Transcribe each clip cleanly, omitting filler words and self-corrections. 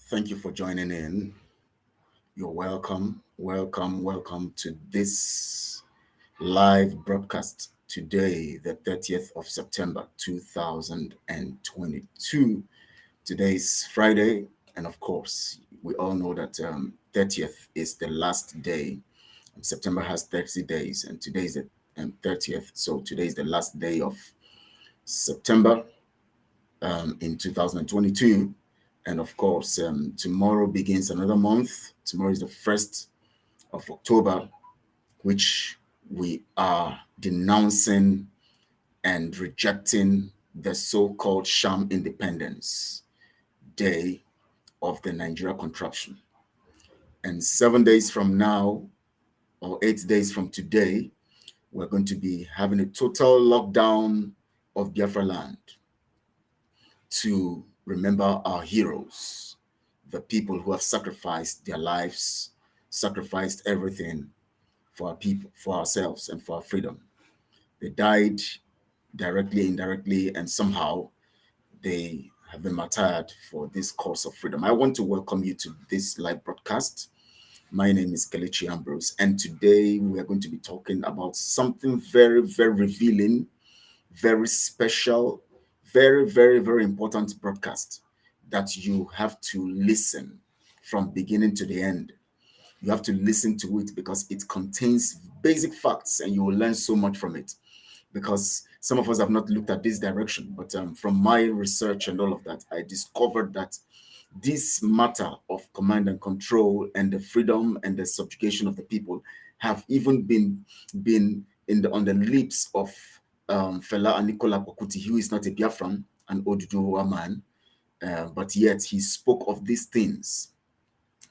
Thank you for joining in. You're welcome, welcome to this live broadcast today, the 30th of September 2022. Today's Friday, and of course, we all know that 30th is the last day. September has 30 days, and today is the 30th. So today is the last day of September in 2022. And of course, tomorrow begins another month. Tomorrow is the 1st of October, which we are denouncing and rejecting the so-called sham independence day of the Nigeria contraption. And 7 days from now, or 8 days from today, we're going to be having a total lockdown of Biafra land to remember our heroes, the people who have sacrificed their lives, sacrificed everything for our people, for ourselves, and for our freedom. They died directly, indirectly, and somehow they have been martyred for this cause of freedom. I want to welcome you to this live broadcast. My name is Kelechi Ambrose, and today we are going to be talking about something very, very revealing, very special, very important broadcast that you have to listen from beginning to the end. You have to listen to it because it contains basic facts and you will learn so much from it. Because some of us have not looked at this direction, but from my research and all of that, I discovered that this matter of command and control and the freedom and the subjugation of the people have even been on the lips of Fela Anikulapo Kuti, who is not a Biafran, an Oduduwa man, but yet he spoke of these things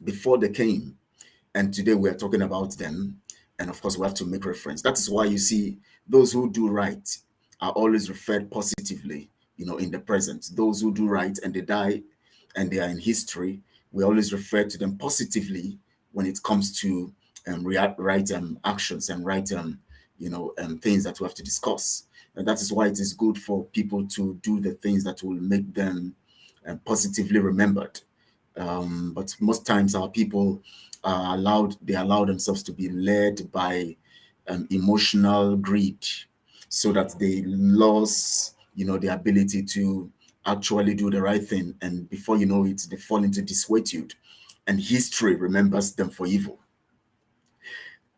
before they came. And today we are talking about them. And of course, we have to make reference. That is why you see those who do right are always referred positively, in the present. Those who do right and they die and they are in history, we always refer to them positively when it comes to right actions and right things that we have to discuss. And that is why it is good for people to do the things that will make them positively remembered. But most times our people they allow themselves to be led by emotional greed, so that they lose, the ability to actually do the right thing. And before you know it, they fall into disquietude, and history remembers them for evil.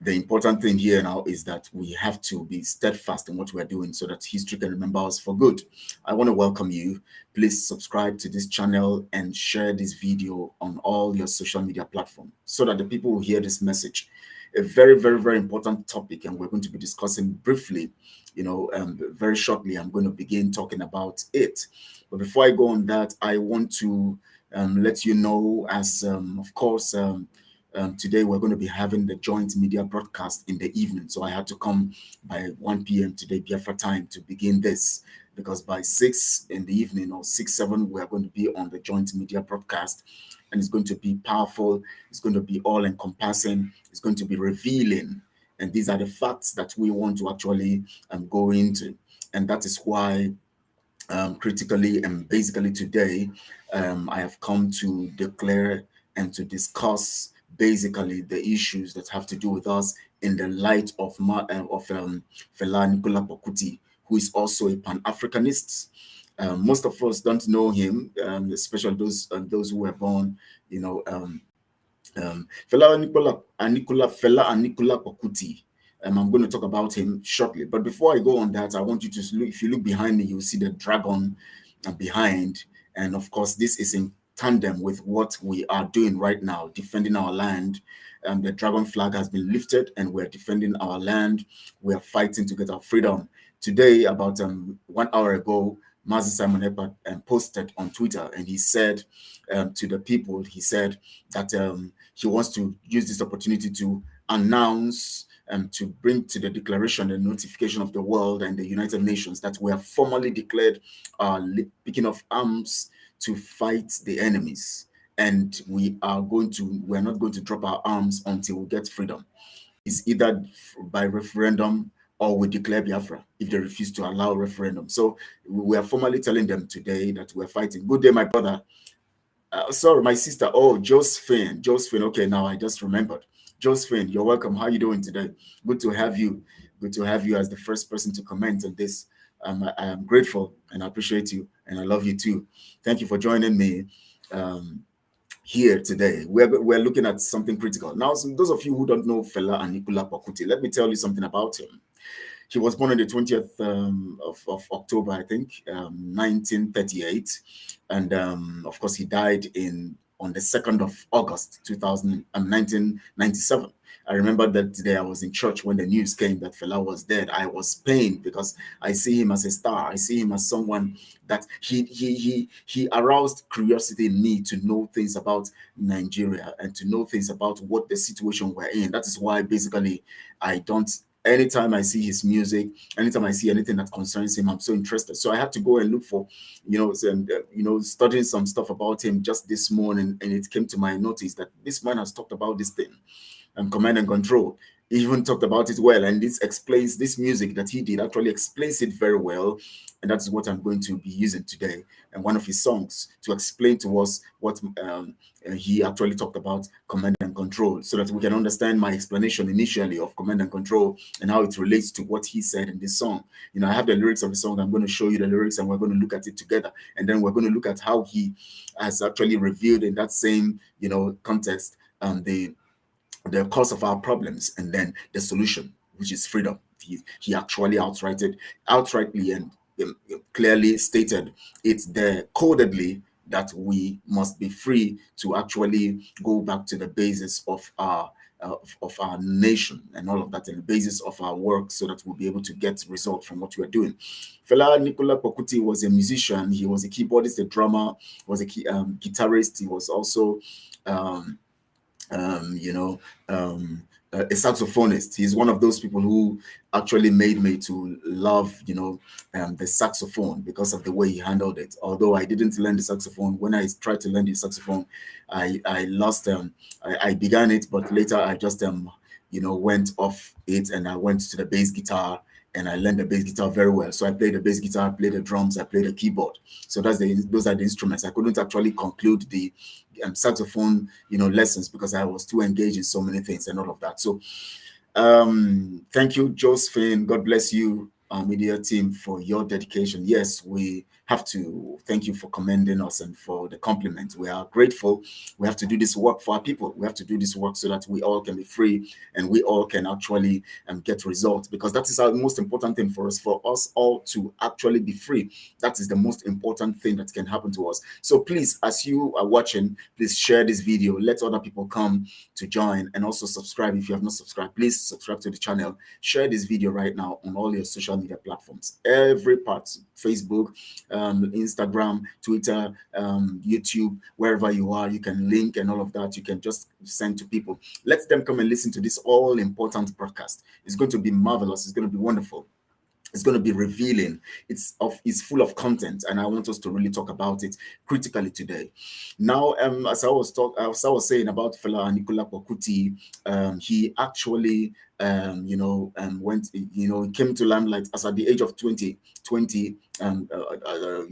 The important thing here now is that we have to be steadfast in what we're doing so that history can remember us for good. I want to welcome you. Please subscribe to this channel and share this video on all your social media platforms so that the people will hear this message. A very important topic, and we're going to be discussing briefly, very shortly. I'm going to begin talking about it. But before I go on that, I want to let you know, as of course, today we're going to be having the joint media broadcast in the evening. So I had to come by 1 p.m. today, BIAFRA time, to begin this, because by 6 in the evening or 6-7, we are going to be on the joint media broadcast. And it's going to be powerful. It's going to be all encompassing. It's going to be revealing. And these are the facts that we want to actually go into. And that is why critically and basically today, I have come to declare and to discuss basically the issues that have to do with us in the light of Fela Anikulapo Kuti, who is also a Pan-Africanist. Most of us don't know him, especially those who were born, Fela Anikulapo Kuti. I'm going to talk about him shortly. But before I go on that, I want you to look. If you look behind me, you'll see the dragon behind. And of course, this is in tandem with what we are doing right now, defending our land. The dragon flag has been lifted and we're defending our land. We are fighting to get our freedom. Today, about 1 hour ago, Mazi Simon Ekpa posted on Twitter, and he said to the people, he said that he wants to use this opportunity to announce to bring to the declaration and notification of the world and the United Nations that we have formally declared picking of arms to fight the enemies, and we are not going to drop our arms until we get freedom. It's either by referendum or we declare Biafra if they refuse to allow referendum. So we are formally telling them today that we're fighting. Good day, my brother. Sorry, my sister. Oh, Josephine. Josephine. Okay, now I just remembered. Josephine, you're welcome. How you doing today? Good to have you. Good to have you as the first person to comment on this. I am grateful and I appreciate you, and I love you too. Thank you for joining me um, here today. We're looking at something critical. Now, those of you who don't know Fela Anikulapo Kuti, let me tell you something about him. He was born on the 20th of October, I think, 1938. And of course, he died on the 2nd of August, 1997. I remember that day I was in church when the news came that Fela was dead. I was pained because I see him as a star. I see him as someone that he aroused curiosity in me to know things about Nigeria and to know things about what the situation we're in. That is why basically I don't anytime I see his music, anytime I see anything that concerns him, I'm so interested. So I had to go and look for, studying some stuff about him just this morning, and it came to my notice that this man has talked about this thing, command and control. He even talked about it well, and this explains this music that he did actually explains it very well, and that's what I'm going to be using today. And one of his songs to explain to us what he actually talked about command and control, so that we can understand my explanation initially of command and control and how it relates to what he said in this song. I have the lyrics of the song. I'm going to show you the lyrics, and we're going to look at it together, and then we're going to look at how he has actually revealed in that same context the cause of our problems, and then the solution, which is freedom. He actually outrightly and clearly stated it there codedly that we must be free to actually go back to the basis of our nation and all of that, and the basis of our work, so that we'll be able to get result from what we are doing. Fela Anikulapo Kuti was a musician. He was a keyboardist, a drummer, was a guitarist. He was also um, you know, a saxophonist. He's one of those people who actually made me to love, the saxophone because of the way he handled it. Although I didn't learn the saxophone, when I tried to learn the saxophone, I lost. I began it, but later I just went off it, and I went to the bass guitar, and I learned the bass guitar very well. So I played the bass guitar, I played the drums, I played the keyboard. So those are the instruments. I couldn't actually conclude the saxophone, lessons, because I was too engaged in so many things and all of that. So thank you, Josephine. God bless you, our media team, for your dedication. Yes, we have to thank you for commending us and for the compliment. We are grateful. We have to do this work for our people. We have to do this work so that we all can be free, and we all can actually get results, because that is our most important thing for us all to actually be free. That is the most important thing that can happen to us. So please, as you are watching, please share this video. Let other people come to join, and also subscribe if you have not subscribed. Please subscribe to the channel. Share this video right now on all your social media platforms, every part: Facebook, Instagram, Twitter, YouTube, wherever you are. You can link and all of that. You can just send to people. Let them come and listen to this all important broadcast. It's going to be marvelous. It's going to be wonderful. It's going to be revealing. It's full of content, and I want us to really talk about it critically today. Now, as I was saying about Fela Anikulapo Kuti, he actually went, came to limelight as at the age of 20. He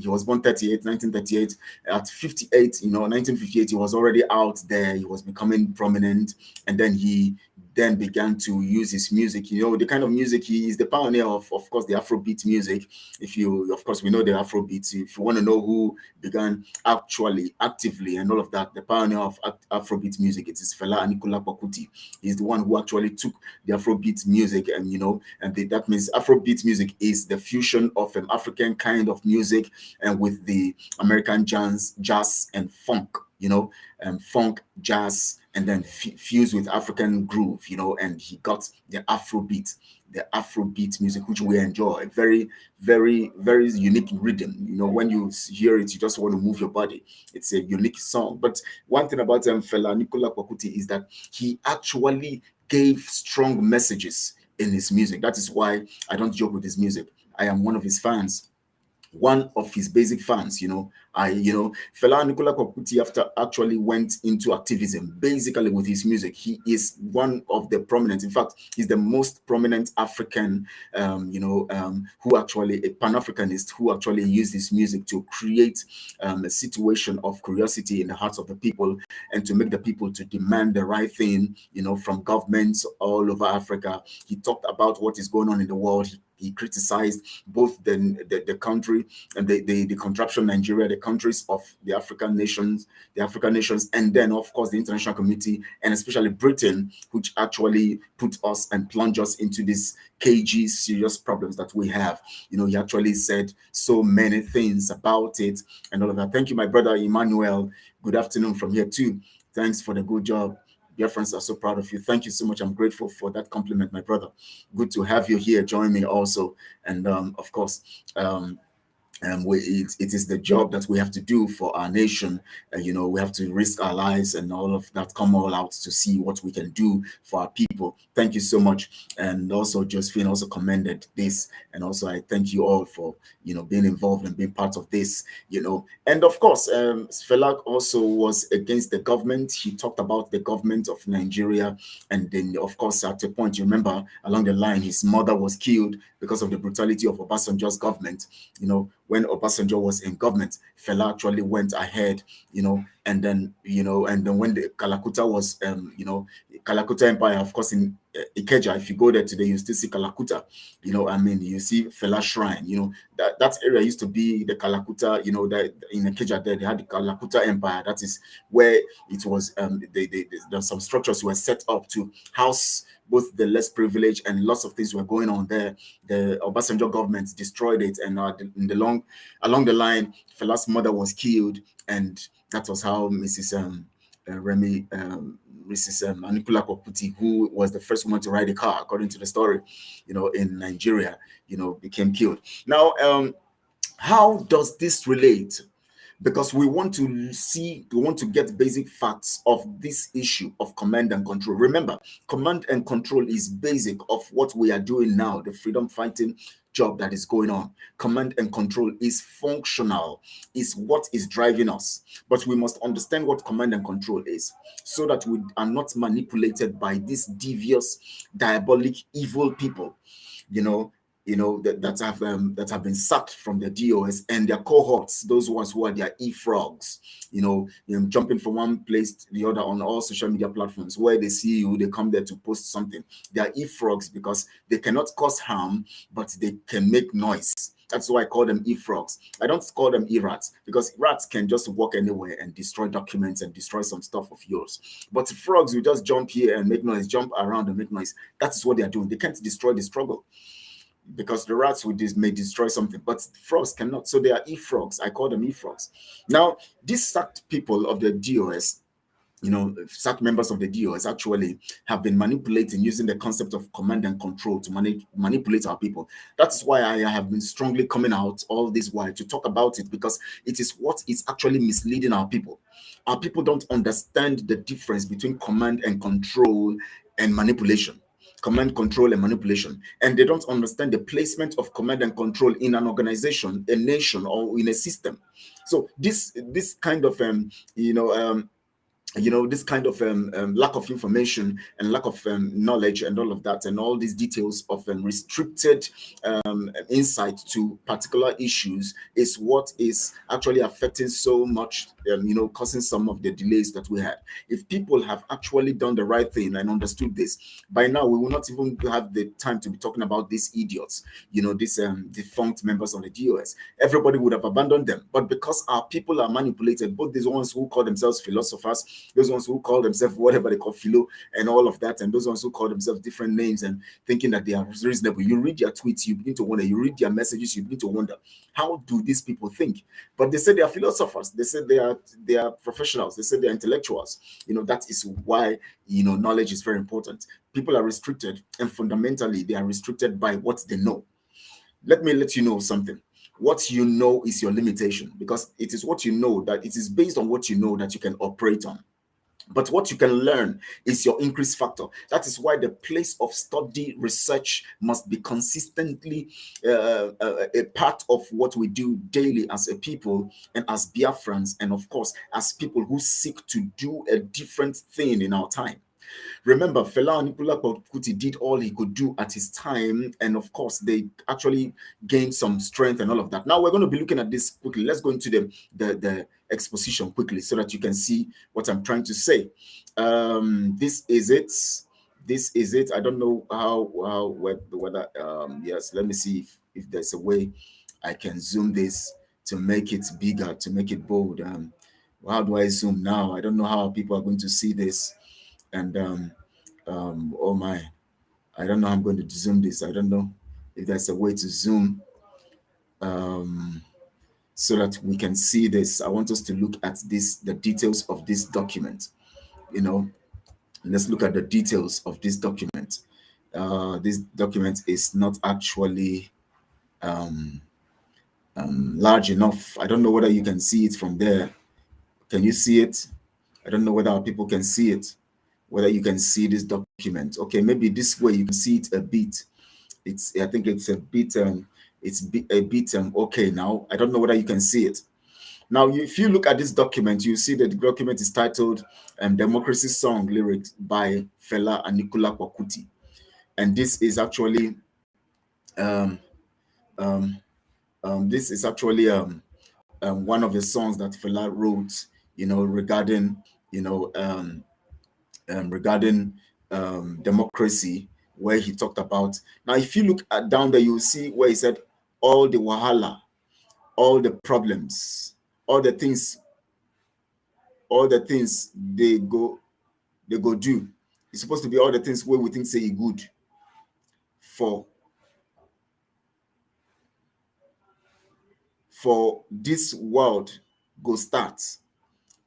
was born 1938. At 58, 1958, he was already out there. He was becoming prominent, and then he began to use his music. The kind of music he is the pioneer of course, the Afrobeat music. Of course, we know the Afrobeat. If you want to know who began actively and all of that, the pioneer of Afrobeat music, it is Fela Anikulapo Kuti. He's the one who actually took the Afrobeat music, and that means Afrobeat music is the fusion of an African kind of music, and with the American jazz and funk, funk, jazz, and then fused with African groove, and he got the Afrobeat music, which we enjoy. Very, very, very unique rhythm. When you hear it, you just want to move your body. It's a unique song. But one thing about Fela Anikulapo Kuti is that he actually gave strong messages in his music. That is why I don't joke with his music. I am one of his fans. one of his basic fans. Fela Anikulapo Kuti after actually went into activism basically with his music. He is one of the prominent, in fact, he's the most prominent African, who actually, a Pan-Africanist who actually used his music to create a situation of curiosity in the hearts of the people and to make the people to demand the right thing, from governments all over Africa. He talked about what is going on in the world. He criticized both the country and the contraption Nigeria, the countries of the African nations, and then of course the international community, and especially Britain, which actually put us and plunged us into these cagey, serious problems that we have. He actually said so many things about it and all of that. Thank you, my brother Emmanuel. Good afternoon from here too. Thanks for the good job. Dear friends, are so proud of you. Thank you so much. I'm grateful for that compliment, my brother. Good to have you here. Join me also. And of course, it is the job that we have to do for our nation. We have to risk our lives and all of that, come all out to see what we can do for our people. Thank you so much. And also Josephine also commended this, and also I thank you all for being involved and being part of this. And of course, Fela also was against the government. He talked about the government of Nigeria, and then of course at a point, you remember, along the line his mother was killed because of the brutality of Obasanjo's government. When Obasanjo was in government, Fela actually went ahead, and then when the Kalakuta was, Kalakuta Empire, of course, in Ikeja, if you go there today, you still see Kalakuta, you see Fela Shrine, that area used to be the Kalakuta, that in Ikeja there, they had the Kalakuta Empire. That is where it was, some structures were set up to house both the less privileged, and lots of things were going on there. The Obasanjo government destroyed it, and along the line, Fela's mother was killed, and that was how Mrs. Anikulapo Kuti, who was the first woman to ride a car, according to the story, in Nigeria, became killed. Now, how does this relate? Because we want to get basic facts of this issue of command and control. Remember, command and control is basic of what we are doing now, the freedom fighting job that is going on. Command and control is functional, is what is driving us. But we must understand what command and control is, so that we are not manipulated by these devious, diabolic, evil people, that have been sacked from the DOS and their cohorts, those ones who are their e-frogs, jumping from one place to the other on all social media platforms. Where they see you, they come there to post something. They are e-frogs because they cannot cause harm, but they can make noise. That's why I call them e-frogs. I don't call them e-rats, because rats can just walk anywhere and destroy documents and destroy some stuff of yours. But frogs will just jump here and make noise, jump around and make noise. That's what they are doing. They can't destroy the struggle, because the rats may destroy something, but frogs cannot. So they are e-frogs. I call them e-frogs. Now, these sacked people of the DOS, sacked members of the DOS actually have been manipulating, using the concept of command and control to manipulate our people. That's why I have been strongly coming out all this while to talk about it, because it is what is actually misleading our people. Our people don't understand the difference between command and control and manipulation. Command, control, and manipulation, and they don't understand the placement of command and control in an organization, a nation, or in a system. So this kind of this kind of lack of information and lack of knowledge and all of that, and all these details of restricted insight to particular issues is what is actually affecting so much, causing some of the delays that we had. If people have actually done the right thing and understood this, by now we will not even have the time to be talking about these idiots, these defunct members of the DOS. Everybody would have abandoned them. But because our people are manipulated, both these ones who call themselves philosophers, those ones who call themselves whatever they call philo and all of that, and those ones who call themselves different names and thinking that they are reasonable. You read their tweets, you begin to wonder. You read their messages, you begin to wonder, how do these people think? But they say they are philosophers. They say they are professionals. They say they are intellectuals. That is why knowledge is very important. People are restricted, and fundamentally they are restricted by what they know. Let me let you know something. What you know is your limitation, because it is what you know, that it is based on what you know that you can operate on. But what you can learn is your increase factor. That is why the place of study research must be consistently a part of what we do daily as a people and as Biafrans, and of course, as people who seek to do a different thing in our time. Remember, Fela Anikulapo Kuti did all he could do at his time, and of course, they actually gained some strength and all of that. Now we're going to be looking at this quickly. Let's go into the exposition quickly so that you can see what I'm trying to say. This is it. This is it. I don't know whether yes. Let me see if there's a way I can zoom this to make it bigger, to make it bold. How do I zoom now? I don't know how people are going to see this. And oh my, I don't know how I'm going to zoom this. I don't know if there's a way to zoom so that we can see this. I want us to look at this, the details of this document. Let's look at the details of this document. This document is not actually large enough. I don't know whether you can see it from there. Can you see it? I don't know whether our people can see it, whether you can see this document. Okay, maybe this way you can see it a bit. I think it's a bit okay now. I don't know whether you can see it. Now, if you look at this document, you see that the document is titled Democracy Song Lyrics by Fela Anikulapo Kuti. And this is actually one of the songs that Fela wrote, regarding, regarding democracy, where he talked about. Now, if you look down there, you will see where he said all the wahala, all the problems, all the things they go do. It's supposed to be all the things where we think say good for this world go start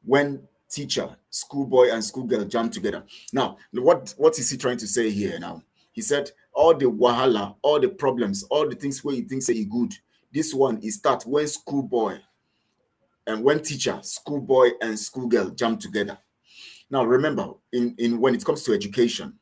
when teacher, schoolboy, and schoolgirl jam together. Now, what is he trying to say here now? He said all the wahala, all the problems, all the things where you think say good, this one is start when schoolboy and when teacher, schoolboy, and schoolgirl jam together. Now, remember, in when it comes to education,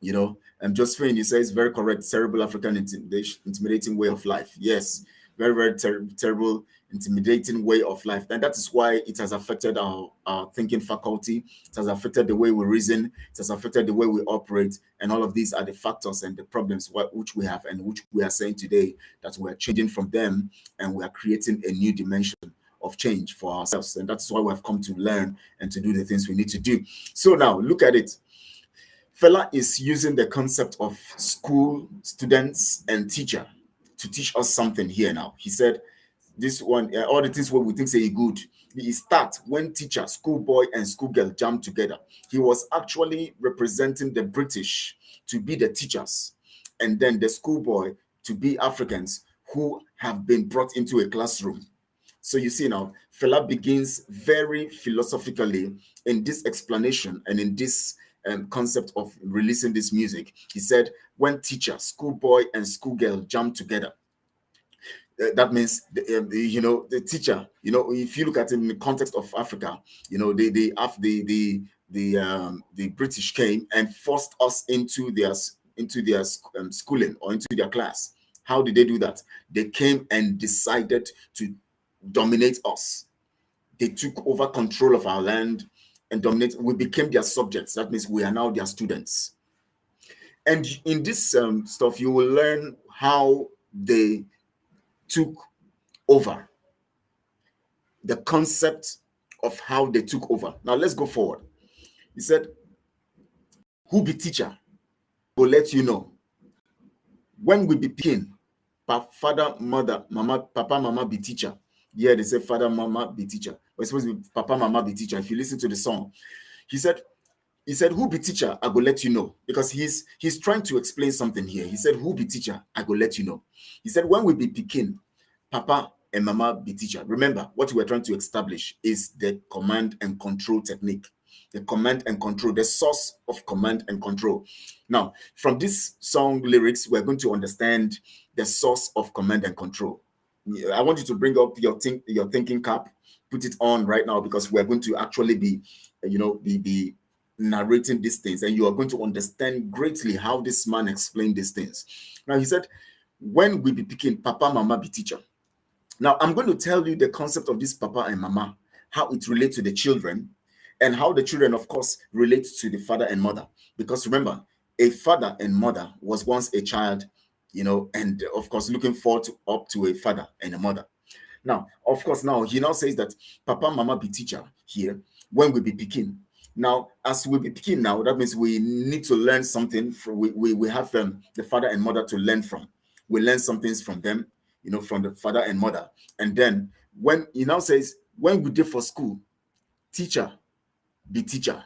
and Josephine, he says very correct, terrible African intimidating way of life. Yes, very, very terrible, intimidating way of life. And that is why it has affected our thinking faculty. It has affected the way we reason. It has affected the way we operate. And all of these are the factors and the problems which we have and which we are saying today that we are changing from them and we are creating a new dimension of change for ourselves. And that's why we have come to learn and to do the things we need to do. So now look at it. Fela is using the concept of school, students, and teacher to teach us something here now. He said, this one, all the things where we think say good, it starts when teacher, schoolboy, and schoolgirl jam together. He was actually representing the British to be the teachers, and then the schoolboy to be Africans who have been brought into a classroom. So you see now, Fela begins very philosophically in this explanation and in this concept of releasing this music. He said, when teacher, schoolboy, and schoolgirl jam together, that means the teacher. If you look at it in the context of Africa, the British came and forced us into their schooling or into their class. How did they do that? They came and decided to dominate us. They took over control of our land and dominate. We became their subjects. That means we are now their students. And in this stuff, you will learn how they took over, the concept of how they took over. Now let's go forward. He said, who be teacher will let you know. When we be picking, father, mother, mama, papa, mama be teacher. Yeah, they say father, mama be teacher. But it's supposed to be papa, mama be teacher. If you listen to the song, he said, who be teacher, I go let you know. Because he's trying to explain something here. He said, who be teacher, I go let you know. He said, when we be picking, papa and mama be teacher. Remember, what we're trying to establish is the command and control technique. The command and control, the source of command and control. Now, from this song lyrics, we're going to understand the source of command and control. I want you to bring up your thinking cap put it on right now because we're going to actually be, be narrating these things, and you are going to understand greatly how this man explained these things. Now, he said, when we be picking, Papa, Mama be teacher. Now, I'm going to tell you the concept of this Papa and Mama, how it relates to the children, and how the children, of course, relate to the father and mother. Because remember, a father and mother was once a child, and of course, looking forward up to a father and a mother. Now, of course, now he now says that Papa, Mama be teacher here when we be picking. Now, as we be picking now, that means we need to learn something. We have the father and mother to learn from. We learn some things from them, from the father and mother. And then when he now says, when we did for school, teacher be teacher.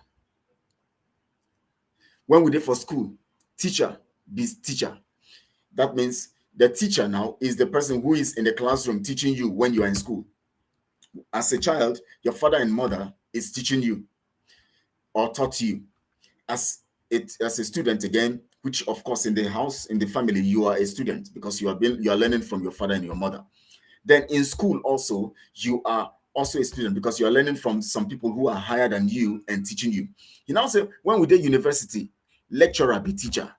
When we did for school, teacher be teacher. That means the teacher now is the person who is in the classroom teaching you when you are in school. As a child, your father and mother is teaching you or taught you. As a student again, which of course in the house, in the family, you are a student because you are learning from your father and your mother. Then in school also, you are also a student because you are learning from some people who are higher than you and teaching you. You now say, when we did university, lecturer be teacher.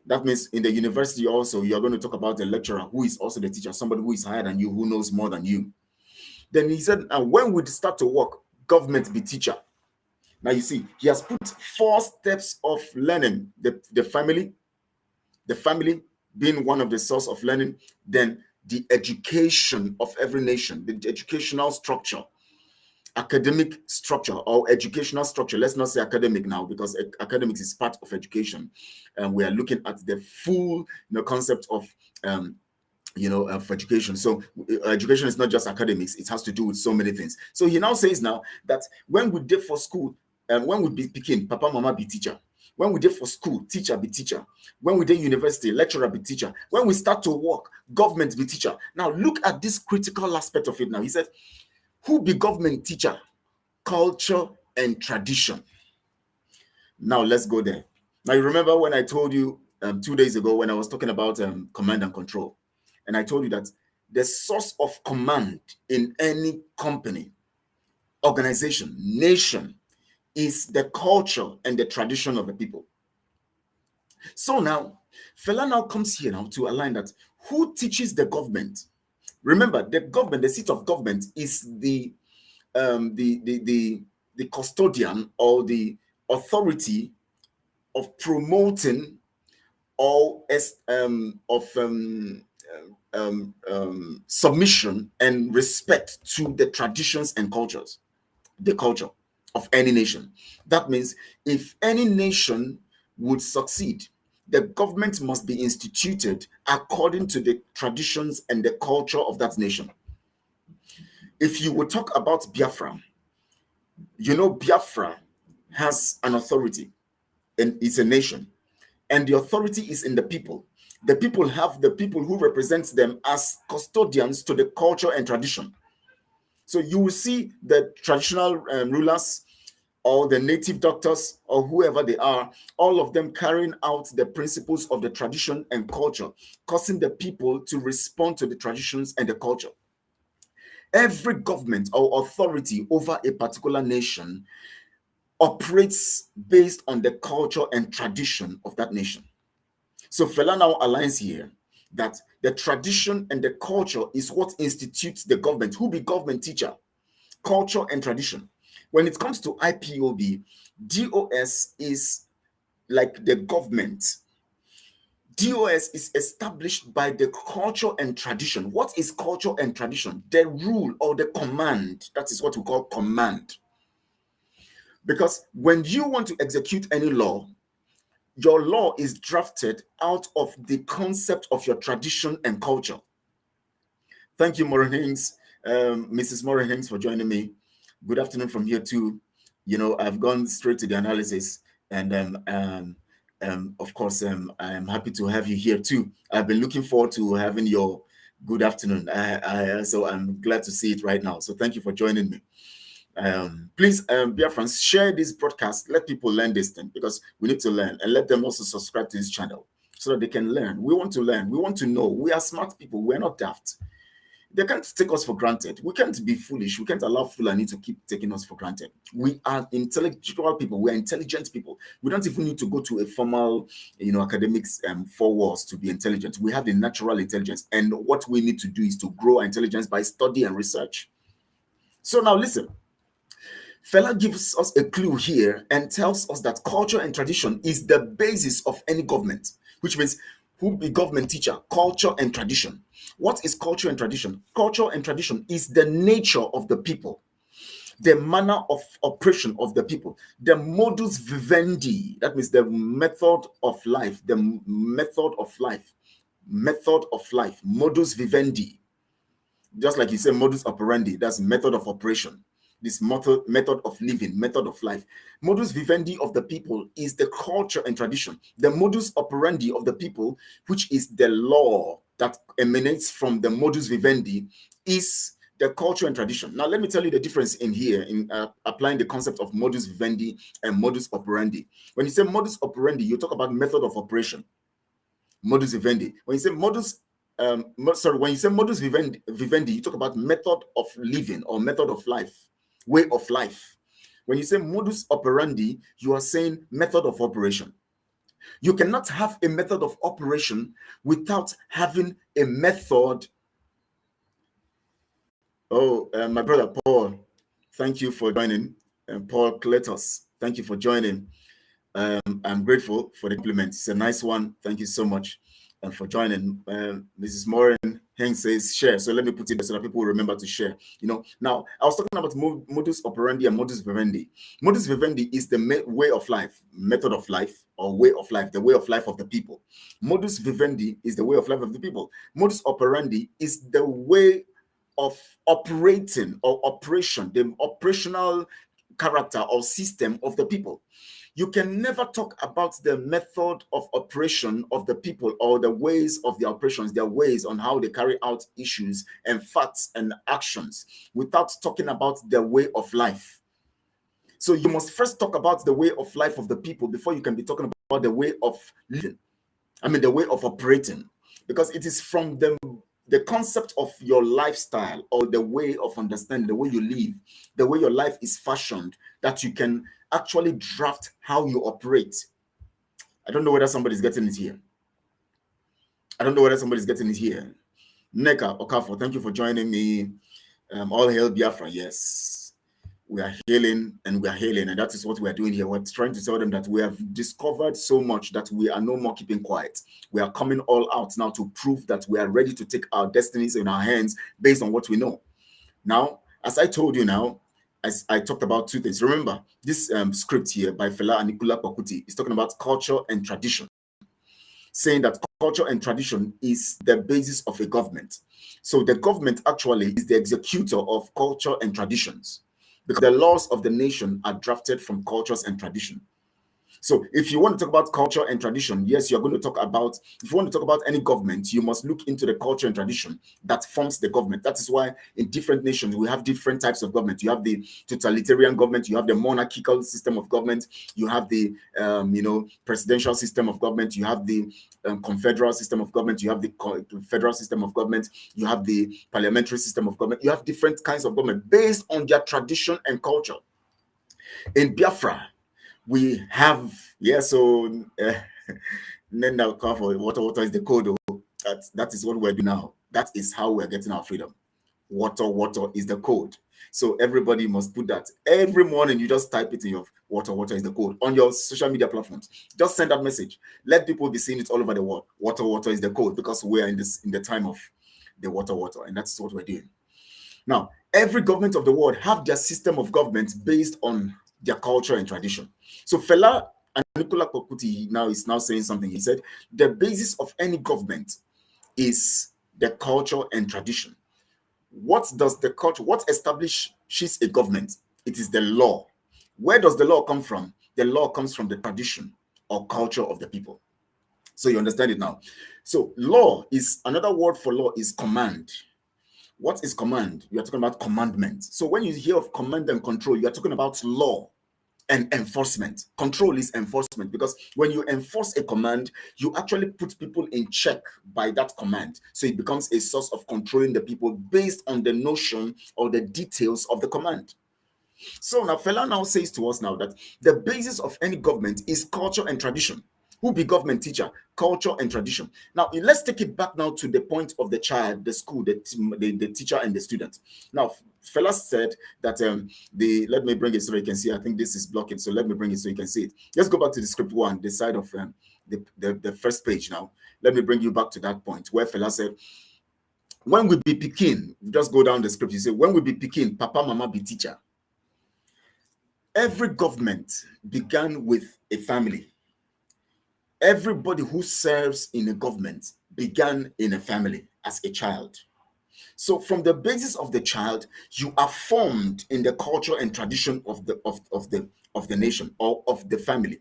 That means in the university also, you are going to talk about the lecturer who is also the teacher, somebody who is higher than you, who knows more than you. Then he said, and when we start to work, government be teacher. Now you see, he has put 4 steps of learning. The family being one of the source of learning, then the education of every nation, the educational structure, academic structure or educational structure. Let's not say academic now, because academics is part of education, and we are looking at the full concept of of education. So education is not just academics, it has to do with so many things. So he now says now that when we did for school, and when we be picking, Papa, Mama be teacher. When we did for school, teacher be teacher. When we did university, lecturer be teacher. When we start to work, government be teacher. Now look at this critical aspect of it now. He said, who be government teacher? Culture and tradition. Now let's go there. Now you remember when I told you 2 days ago when I was talking about command and control, and I told you that the source of command in any company, organization, nation is the culture and the tradition of the people. So now Fela now comes here now to align that who teaches the government. Remember, the government, the seat of government is the custodian or the authority of promoting or submission and respect to the traditions and cultures, the culture of any nation. That means if any nation would succeed, the government must be instituted according to the traditions and the culture of that nation. If you would talk about Biafra, Biafra has an authority, and it's a nation, and the authority is in the people. The people have the people who represent them as custodians to the culture and tradition. So you will see the traditional rulers or the native doctors or whoever they are, all of them carrying out the principles of the tradition and culture, causing the people to respond to the traditions and the culture. Every government or authority over a particular nation operates based on the culture and tradition of that nation. So Fela now aligns here that the tradition and the culture is what institutes the government. Who be government teacher? Culture and tradition. When it comes to IPOB, DOS is like the government. DOS is established by the culture and tradition. What is culture and tradition? The rule or the command. That is what we call command. Because when you want to execute any law, your law is drafted out of the concept of your tradition and culture. Thank you, Maureen Haynes, Mrs. Maureen Haynes, for joining me. Good afternoon from here too. I've gone straight to the analysis, and of course, I'm happy to have you here too. I've been looking forward to having your good afternoon. So I'm glad to see it right now. So thank you for joining me. Please, Biafrans, share this broadcast. Let people learn this thing, because we need to learn, and let them also subscribe to this channel so that they can learn. We want to learn. We want to know. We are smart people. We're not daft. They can't take us for granted. We can't be foolish. We can't allow Fulani to keep taking us for granted. We are intellectual people. We are intelligent people. We don't even need to go to a formal, academics 4 walls to be intelligent. We have the natural intelligence, and what we need to do is to grow our intelligence by study and research. So now listen. Fela gives us a clue here and tells us that culture and tradition is the basis of any government, which means who be government teacher, culture and tradition. What is culture and tradition? Culture and tradition is the nature of the people, the manner of operation of the people, the modus vivendi, that means the method of life, modus vivendi. Just like you say modus operandi, that's method of operation. This method of living, method of life. Modus vivendi of the people is the culture and tradition. The modus operandi of the people, which is the law that emanates from the modus vivendi, is the culture and tradition. Now, let me tell you the difference in here in applying the concept of modus vivendi and modus operandi. When you say modus operandi, you talk about method of operation. Modus vivendi. When you say when you say modus vivendi, you talk about method of living or method of life, way of life. When you say modus operandi, you are saying method of operation. You cannot have a method of operation without having a method. Oh, my brother Paul, thank you for joining. Paul Kletos, thank you for joining. I'm grateful for the compliment. It's a nice one. Thank you so much for joining. Mrs. Morin Heng says share. So let me put it so that people will remember to share. Now I was talking about modus operandi and modus vivendi. Modus vivendi is the way of life, method of life, or way of life, the way of life of the people. Modus vivendi is the way of life of the people. Modus operandi is the way of operating or operation, the operational character or system of the people. You can never talk about the method of operation of the people or the ways of the operations, their ways on how they carry out issues and facts and actions without talking about the way of life. So you must first talk about the way of life of the people before you can be talking about the way of living. The way of operating, because it is from the concept of your lifestyle or the way of understanding, the way you live, the way your life is fashioned, that you can actually draft how you operate. I don't know whether somebody's getting it here. Neka Okafo, thank you for joining me. All hail Biafra. Yes, we are healing, and that is what we are doing here. We're trying to tell them that we have discovered so much that we are no more keeping quiet. We are coming all out now to prove that we are ready to take our destinies in our hands based on what we know. Now, as I told you now, as I talked about two things. Remember, this script here by Fela Anikulapo Kuti is talking about culture and tradition, saying that culture and tradition is the basis of a government. So the government actually is the executor of culture and traditions, because the laws of the nation are drafted from cultures and tradition. So if you want to talk about culture and tradition, yes, you're going to talk about, if you want to talk about any government, you must look into the culture and tradition that forms the government. That is why in different nations, we have different types of government. You have the totalitarian government, you have the monarchical system of government, you have the, presidential system of government, you have the confederal system of government, you have the federal system of government, you have the parliamentary system of government. You have different kinds of government based on their tradition and culture. In Biafra, we have, Nenda for water is the code. That is what we're doing now. That is how we're getting our freedom. Water is the code. So everybody must put that. Every morning you just type it in your water is the code on your social media platforms. Just send that message. Let people be seeing it all over the world. Water is the code, because we're in the time of the water, and that's what we're doing. Now, every government of the world have their system of government based on their culture and tradition. So Fela Anikulapo Kuti is now saying something. He said the basis of any government is the culture and tradition. What does the culture, what establishes a government? It is the law. Where does the law come from? The law comes from the tradition or culture of the people. So you understand it now. So law is, another word for law is command. What is command? You are talking about commandment. So when you hear of command and control, you are talking about law. and enforcement. Control is enforcement, because when you enforce a command, you actually put people in check by that command. So it becomes a source of controlling the people based on the notion or the details of the command. So now Fela now says to us now that the basis of any government is culture and tradition. Who be government teacher? Culture and tradition. Now let's take it back now to the point of the child, the school, the teacher and the student. Now Fela said that let me bring it so you can see. I think this is blocking, so let me bring it so you can see it. Let's go back to the script one, the side of the first page now. Let me bring you back to that point where Fela said, when we be picking, just go down the script. You say, when we be picking, papa, mama be teacher. Every government began with a family. Everybody who serves in a government began in a family as a child. So from the basis of the child, you are formed in the culture and tradition of the nation, or of the family,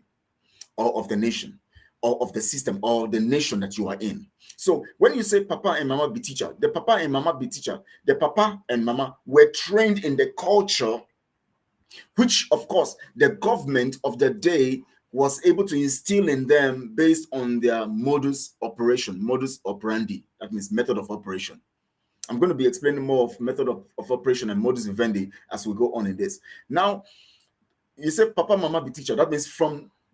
or of the nation, or of the system, or the nation that you are in. So when you say papa and mama be teacher, the papa and mama be teacher, the papa and mama were trained in the culture, which of course the government of the day was able to instill in them based on their modus operandi. That means method of operation. I'm going to be explaining more of method of operation and modus vivendi as we go on in this. Now, you say papa, mama be teacher. That means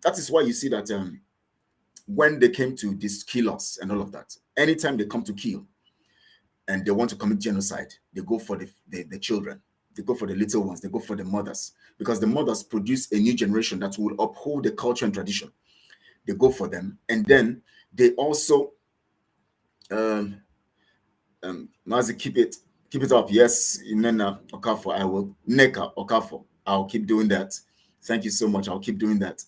that is why you see that when they came to this kill us and all of that, anytime they come to kill and they want to commit genocide, they go for the children. They go for the little ones. They go for the mothers, because the mothers produce a new generation that will uphold the culture and tradition. They go for them, and then they also Mazi, keep it up. Yes, Inena Okafo, I will. Neka Okafo, I'll keep doing that. Thank you so much. I'll keep doing that.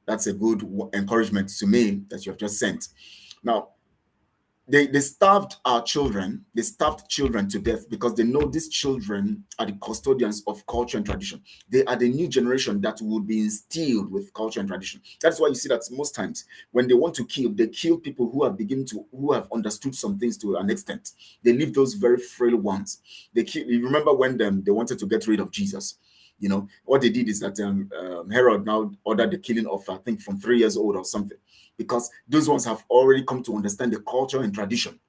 That's a good encouragement to me that you have just sent. Now, they starved our children. They starved children to death because they know these children are the custodians of culture and tradition. They are the new generation that will be instilled with culture and tradition. That's why you see that most times when they want to kill, they kill people who have understood some things to an extent. They leave those very frail ones. You remember when they wanted to get rid of Jesus? You know, what they did is that Herod now ordered the killing of, I think, from 3 years old or something, because those ones have already come to understand the culture and tradition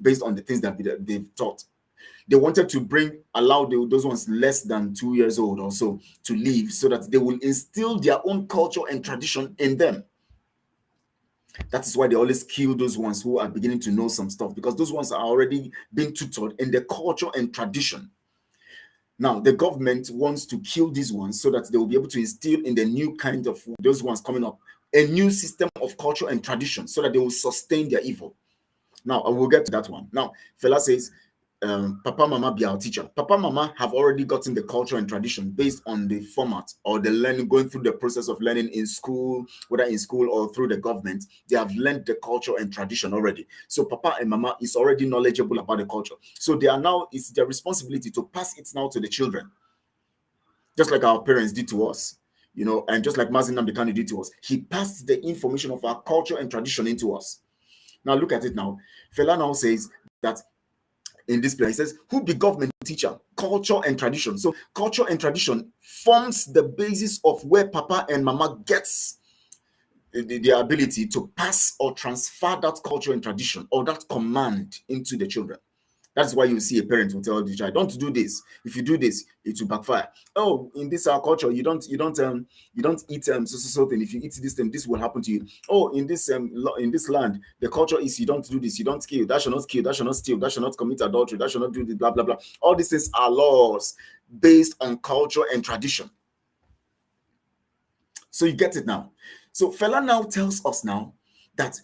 based on the things that they've taught. They wanted to allow those ones less than 2 years old or so to live, so that they will instill their own culture and tradition in them. That is why they always kill those ones who are beginning to know some stuff, because those ones are already being tutored in the culture and tradition. Now, the government wants to kill these ones so that they will be able to instill in the new kind of those ones coming up a new system of culture and tradition, so that they will sustain their evil. Now, I will get to that one. Now, Fela says, Papa, Mama be our teacher. Papa, Mama have already gotten the culture and tradition based on the format or the learning, going through the process of learning in school, whether in school or through the government. They have learned the culture and tradition already. So Papa and Mama is already knowledgeable about the culture. So it's their responsibility to pass it now to the children, just like our parents did to us. You know, and just like Mazin Namdekani did to us, he passed the information of our culture and tradition into us. Now look at it now. Fela now says that in this place, he says, who be government teacher? Culture and tradition. So culture and tradition forms the basis of where Papa and Mama gets the ability to pass or transfer that culture and tradition or that command into the children. That's why you see a parent will tell the child, don't do this. If you do this, it will backfire. Oh, in this our culture, you don't eat so thing. If you eat this thing, this will happen to you. Oh, in this land, the culture is you don't do this, you don't kill, that should not kill, that should not steal, that should not commit adultery, that should not do this, blah blah blah. All these things are laws based on culture and tradition. So you get it now. So Fela now tells us now that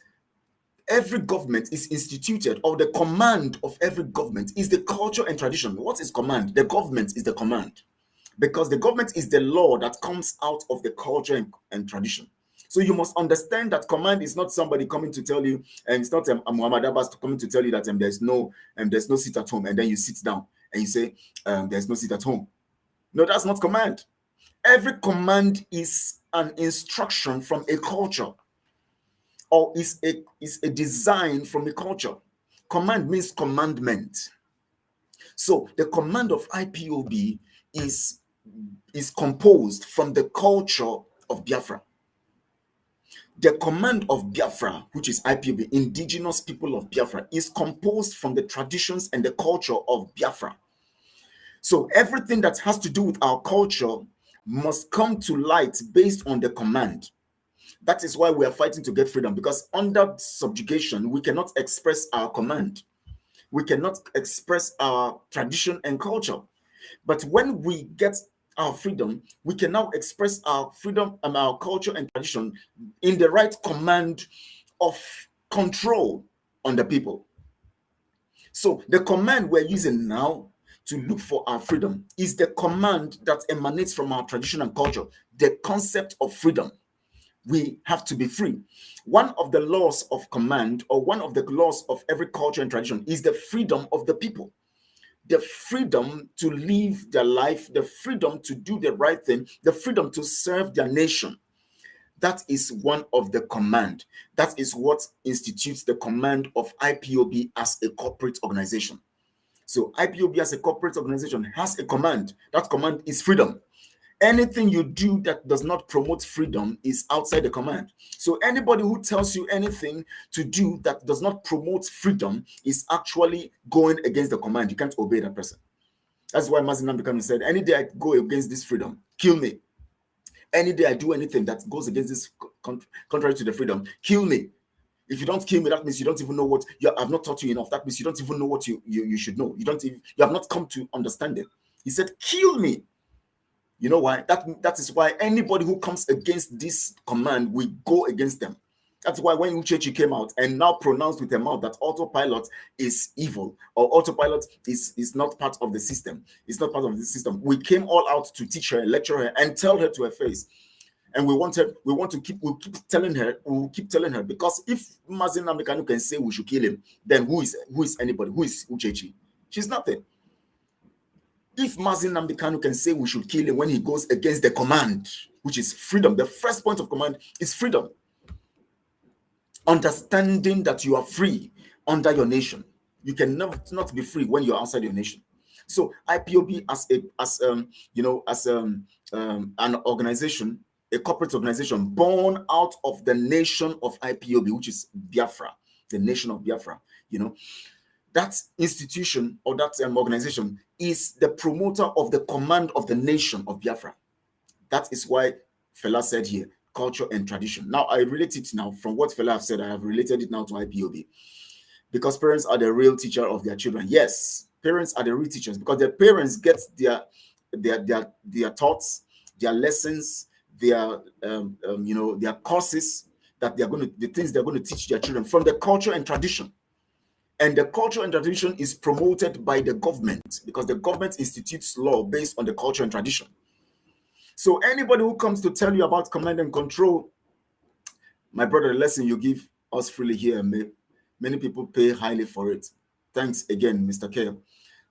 every government is instituted, or the command of every government is the culture and tradition. What is command? The government is the command, because the government is the law that comes out of the culture and tradition. So you must understand that command is not somebody coming to tell you, and it's not Muhammad Abbas coming to tell you that there's no seat at home, and then you sit down and you say there's no seat at home. No, that's not command. Every command is an instruction from a culture, or is a design from a culture. Command means commandment. So the command of IPOB is is composed from the culture of Biafra. The command of Biafra, which is IPOB, indigenous people of Biafra, is composed from the traditions and the culture of Biafra. So everything that has to do with our culture must come to light based on the command. That is why we are fighting to get freedom, because under subjugation, we cannot express our command. We cannot express our tradition and culture. But when we get our freedom, we can now express our freedom and our culture and tradition in the right command of control on the people. So the command we're using now to look for our freedom is the command that emanates from our tradition and culture, the concept of freedom. We have to be free. One of the laws of command, or one of the laws of every culture and tradition, is the freedom of the people. The freedom to live their life, the freedom to do the right thing, the freedom to serve their nation. That is one of the command. That is what institutes the command of IPOB as a corporate organization. So IPOB as a corporate organization has a command. That command is freedom. Anything you do that does not promote freedom is outside the command. So anybody who tells you anything to do that does not promote freedom is actually going against the command. You can't obey that person. That's why Mazi Nnamdi Kanu said, any day I go against this freedom, kill me. Any day I do anything that goes against this, contrary to the freedom, kill me. If you don't kill me, that means you don't even know what I've not taught you enough. That means you don't even know what you should know. You have not come to understand it. He said, kill me. You know why? That is why anybody who comes against this command, we go against them. That's why when Uchechi came out and now pronounced with her mouth that autopilot is evil, or autopilot is not part of the system. It's not part of the system. We came all out to teach her, lecture her, and tell her to her face. And we'll keep telling her, because if Mazi Nnamdi Kanu can say we should kill him, then who is anybody? Who is Uchechi? She's nothing. If Mazi Nnamdi Kanu can say we should kill him when he goes against the command, which is freedom, the first point of command is freedom. Understanding that you are free under your nation. You can not be free when you're outside your nation. So IPOB as an organization, a corporate organization born out of the nation of IPOB, which is Biafra, the nation of Biafra, that institution or that organization is the promoter of the command of the nation of Biafra. That is why Fela said here, culture and tradition. Now, I relate it now from what Fela have said. I have related it now to IPOB. Because parents are the real teacher of their children. Yes, parents are the real teachers, because their parents get their thoughts, their lessons, their courses that the things they're going to teach their children from the culture and tradition. And the culture and tradition is promoted by the government, because the government institutes law based on the culture and tradition. So anybody who comes to tell you about command and control, my brother, the lesson you give us freely here, many people pay highly for it. Thanks again, Mr. Kale.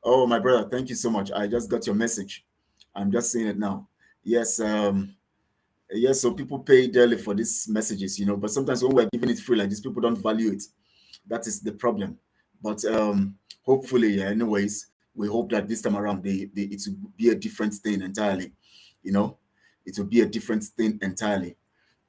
Oh, my brother, thank you so much. I just got your message. I'm just seeing it now. Yes, yes, so people pay dearly for these messages, but sometimes when we're giving it free like this, people don't value it. That is the problem. But hopefully, anyways, we hope that this time around it will be a different thing entirely. It will be a different thing entirely.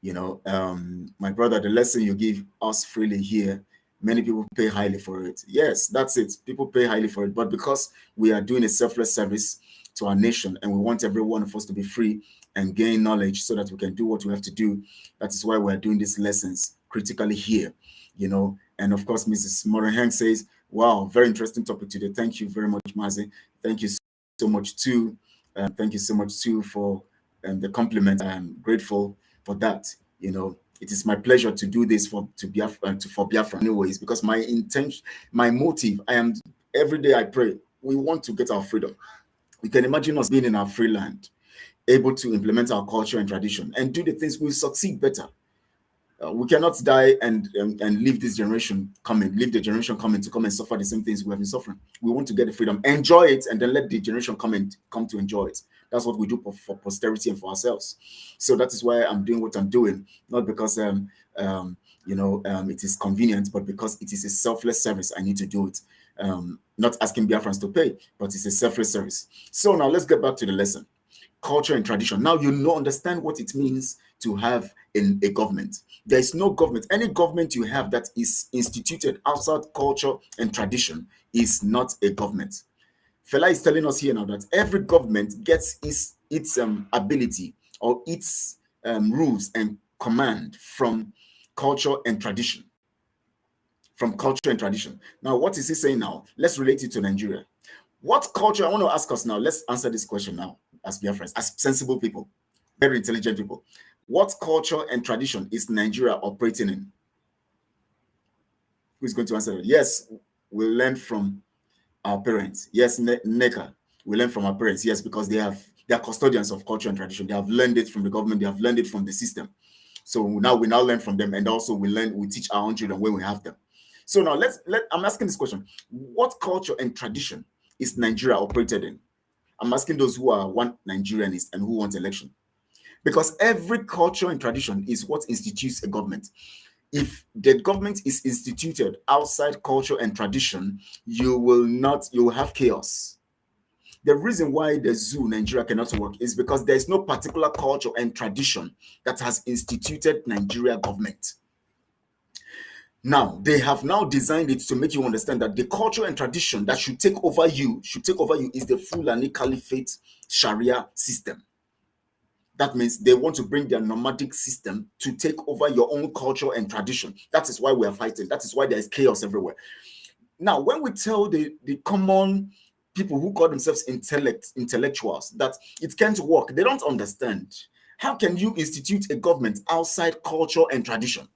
My brother, the lesson you give us freely here, many people pay highly for it. Yes, that's it. People pay highly for it. But because we are doing a selfless service to our nation, and we want every one of us to be free and gain knowledge so that we can do what we have to do, that is why we're doing these lessons critically here. And of course, Mrs. Moran says, wow, very interesting topic today. Thank you very much, Mazi. Thank you so much too. Thank you so much too for the compliment. I am grateful for that. It is my pleasure to do this for Biafra anyways, because my intention, my motive, every day I pray, we want to get our freedom. You can imagine us being in our free land, able to implement our culture and tradition and do the things we'll succeed better. We cannot die and leave this generation coming, to come and suffer the same things we have been suffering. We want to get the freedom, enjoy it, and then let the generation come to enjoy it. That's what we do for posterity and for ourselves. So that is why I'm doing what I'm doing, not because it is convenient, but because it is a selfless service. I need to do it. Not asking Biafrans to pay, but it's a selfless service. So now let's get back to the lesson. culture and tradition. Now you understand what it means to have a government. There is no government. Any government you have that is instituted outside culture and tradition is not a government. Fela is telling us here now that every government gets its ability or its rules and command from culture and tradition. From culture and tradition. Now, what is he saying now? Let's relate it to Nigeria. What culture? I want to ask us now. Let's answer this question now, as BIAFRAs, as sensible people, very intelligent people. What culture and tradition is Nigeria operating in? Who's going to answer it? Yes, we learn from our parents. Yes, NECA, we learn from our parents. Yes, because they are custodians of culture and tradition. They have learned it from the government. They have learned it from the system. So now we learn from them, and also we teach our own children when we have them. So now I'm asking this question: what culture and tradition is Nigeria operated in? I'm asking those who want Nigerianists and who want election, because every culture and tradition is what institutes a government. If the government is instituted outside culture and tradition, you will have chaos. The reason why the zoo Nigeria cannot work is because there is no particular culture and tradition that has instituted Nigeria government. Now, they have now designed it to make you understand that the culture and tradition that should take over you is the Fulani Caliphate Sharia system. That means they want to bring their nomadic system to take over your own culture and tradition. That is why we are fighting. That is why there is chaos everywhere. Now, when we tell the common people who call themselves intellectuals that it can't work, they don't understand. How can you institute a government outside culture and tradition?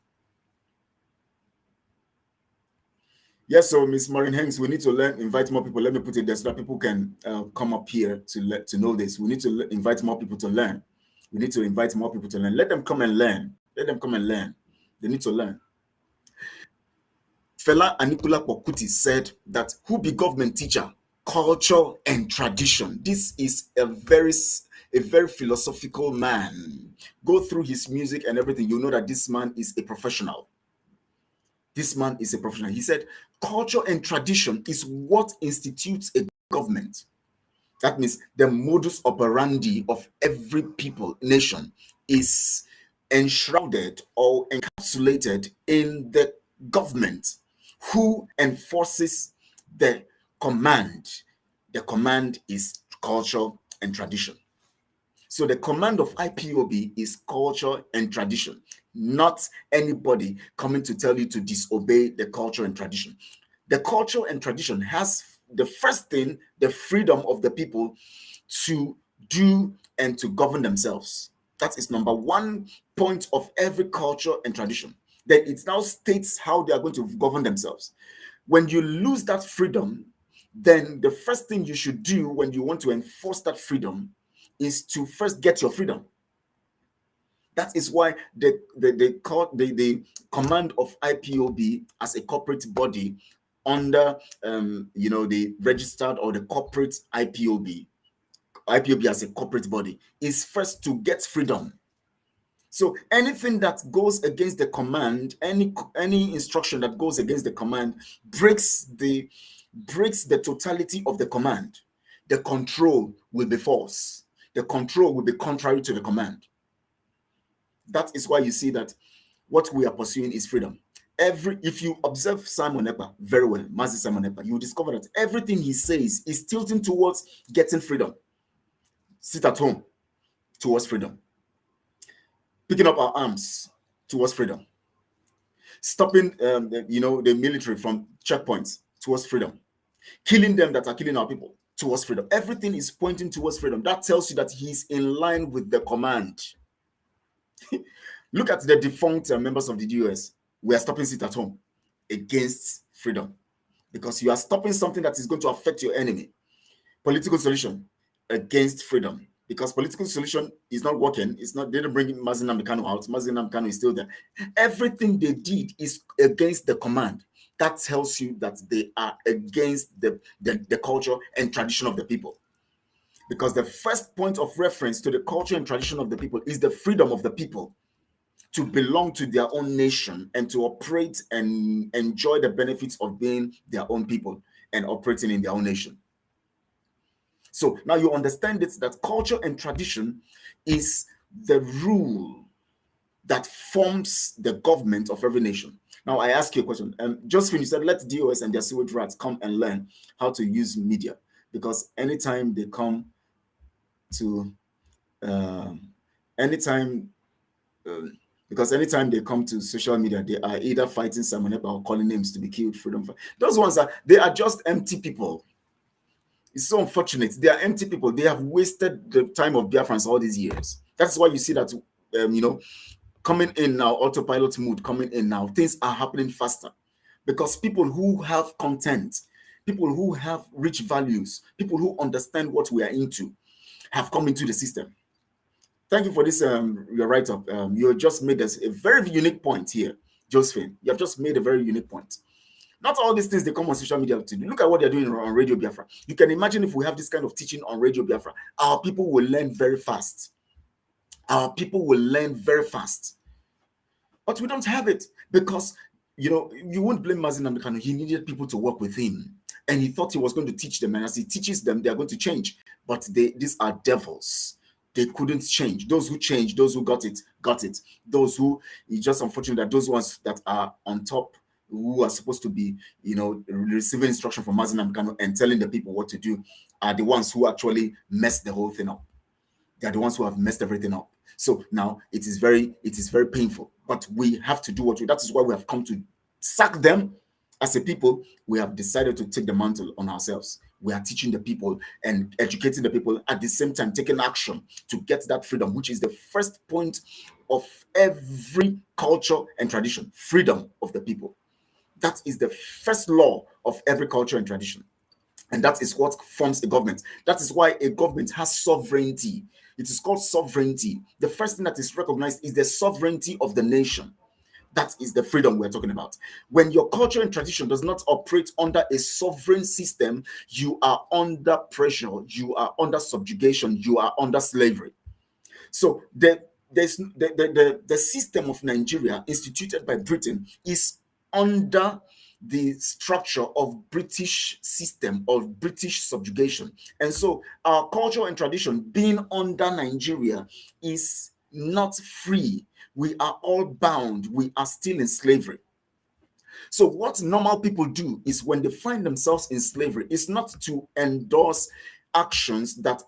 Yes, so Miss Maureen Hanks, we need to invite more people. Let me put it there so that people can come up here to know this. We need to invite more people to learn. We need to invite more people to learn. Let them come and learn. Let them come and learn. They need to learn. Fela Anikulapo Kuti said that who be government teacher, culture and tradition. This is a very philosophical man. Go through his music and everything. You know that this man is a professional. This man is a professional. He said, culture and tradition is what institutes a government. That means the modus operandi of every nation is enshrouded or encapsulated in the government who enforces the command. The command is culture and tradition. So the command of IPOB is culture and tradition, not anybody coming to tell you to disobey the culture and tradition. The culture and tradition has the first thing, the freedom of the people to do and to govern themselves. That is number one point of every culture and tradition. Then it now states how they are going to govern themselves. When you lose that freedom, then the first thing you should do when you want to enforce that freedom is to first get your freedom. That is why the command of IPOB as a corporate body under the registered or the corporate IPOB as a corporate body is first to get freedom. So anything that goes against the command, any instruction that goes against the command breaks the totality of the command. The control will be false. The control will be contrary to the command. That is why you see that what we are pursuing is freedom. If you observe Simon Ekpa very well, Mazi Simon Ekpa, you will discover that everything he says is tilting towards getting freedom. Sit at home towards freedom. Picking up our arms towards freedom. Stopping the military from checkpoints towards freedom. Killing them that are killing our people towards freedom. Everything is pointing towards freedom. That tells you that he's in line with the command. Look at the defunct members of the DOS. We are stopping sit at home against freedom because you are stopping something that is going to affect your enemy. Political solution against freedom because political solution is not working. They didn't bring Mazi Nnamdi Kanu out. Mazi Nnamdi Kanu is still there. Everything they did is against the command. That tells you that they are against the culture and tradition of the people. Because the first point of reference to the culture and tradition of the people is the freedom of the people to belong to their own nation and to operate and enjoy the benefits of being their own people and operating in their own nation. So now you understand it, that culture and tradition is the rule that forms the government of every nation. Now I ask you a question. Josephine, you said let DOS and their sewage rats come and learn how to use media, because anytime they come to anytime because anytime they come to social media, they are either fighting someone or calling names to be killed. Those ones they are just empty people. It's so unfortunate. They are empty people. They have wasted the time of Biafrans all these years. That's why you see that coming in now, autopilot mood coming in now, things are happening faster, because people who have content, people who have rich values, people who understand what we are into have come into the system. Thank you for this your write-up. You just made us a very unique point here, Josephine. You have just made a very unique point. Not all these things they come on social media to do. Look at what they're doing on Radio Biafra. You can imagine if we have this kind of teaching on Radio Biafra, our people will learn very fast. Our people will learn very fast. But we don't have it because, you won't blame Mazin Namdekano. He needed people to work with him. And he thought he was going to teach them. And as he teaches them, they are going to change. But these are devils. They couldn't change. Those who changed, those who got it, got it. Those who, it's just unfortunate that those ones that are on top, who are supposed to be, receiving instruction from Mazin Namdekano and telling the people what to do, are the ones who actually messed the whole thing up. They are the ones who have messed everything up. So now it is very painful. But we have to do that is why we have come to sack them. As a people, we have decided to take the mantle on ourselves. We are teaching the people and educating the people, at the same time taking action to get that freedom, which is the first point of every culture and tradition. Freedom of the people. That is the first law of every culture and tradition. And that is what forms a government. That is why a government has sovereignty. It is called sovereignty. The first thing that is recognized is the sovereignty of the nation. That is the freedom we're talking about. When your culture and tradition does not operate under a sovereign system, you are under pressure, you are under subjugation, you are under slavery. So the system of Nigeria, instituted by Britain, is under the structure of British system, of British subjugation. And so our culture and tradition being under Nigeria is not free. We are all bound. We are still in slavery. So what normal people do is when they find themselves in slavery, is not to endorse actions that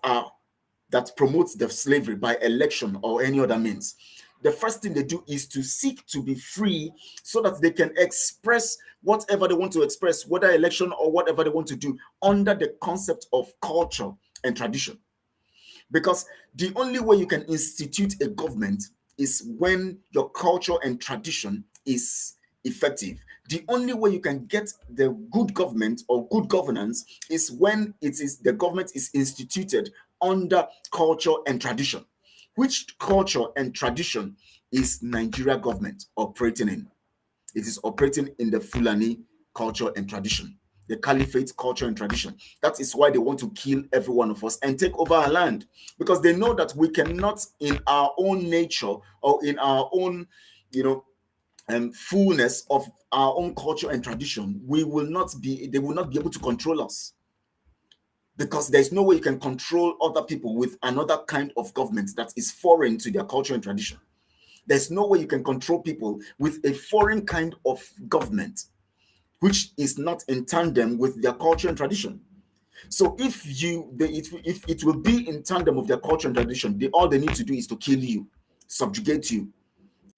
promotes the slavery by election or any other means. The first thing they do is to seek to be free so that they can express whatever they want to express, whether election or whatever they want to do, under the concept of culture and tradition. Because the only way you can institute a government is when your culture and tradition is effective. The only way you can get the good government or good governance is when the government is instituted under culture and tradition. Which culture and tradition is Nigeria government operating in? It is operating in the Fulani culture and tradition, the Caliphate culture and tradition. That is why they want to kill every one of us and take over our land, because they know that we cannot, in our own nature or in our own, fullness of our own culture and tradition, they will not be able to control us. Because there's no way you can control other people with another kind of government that is foreign to their culture and tradition. There's no way you can control people with a foreign kind of government, which is not in tandem with their culture and tradition. So if it will be in tandem with their culture and tradition, all they need to do is to kill you, subjugate you,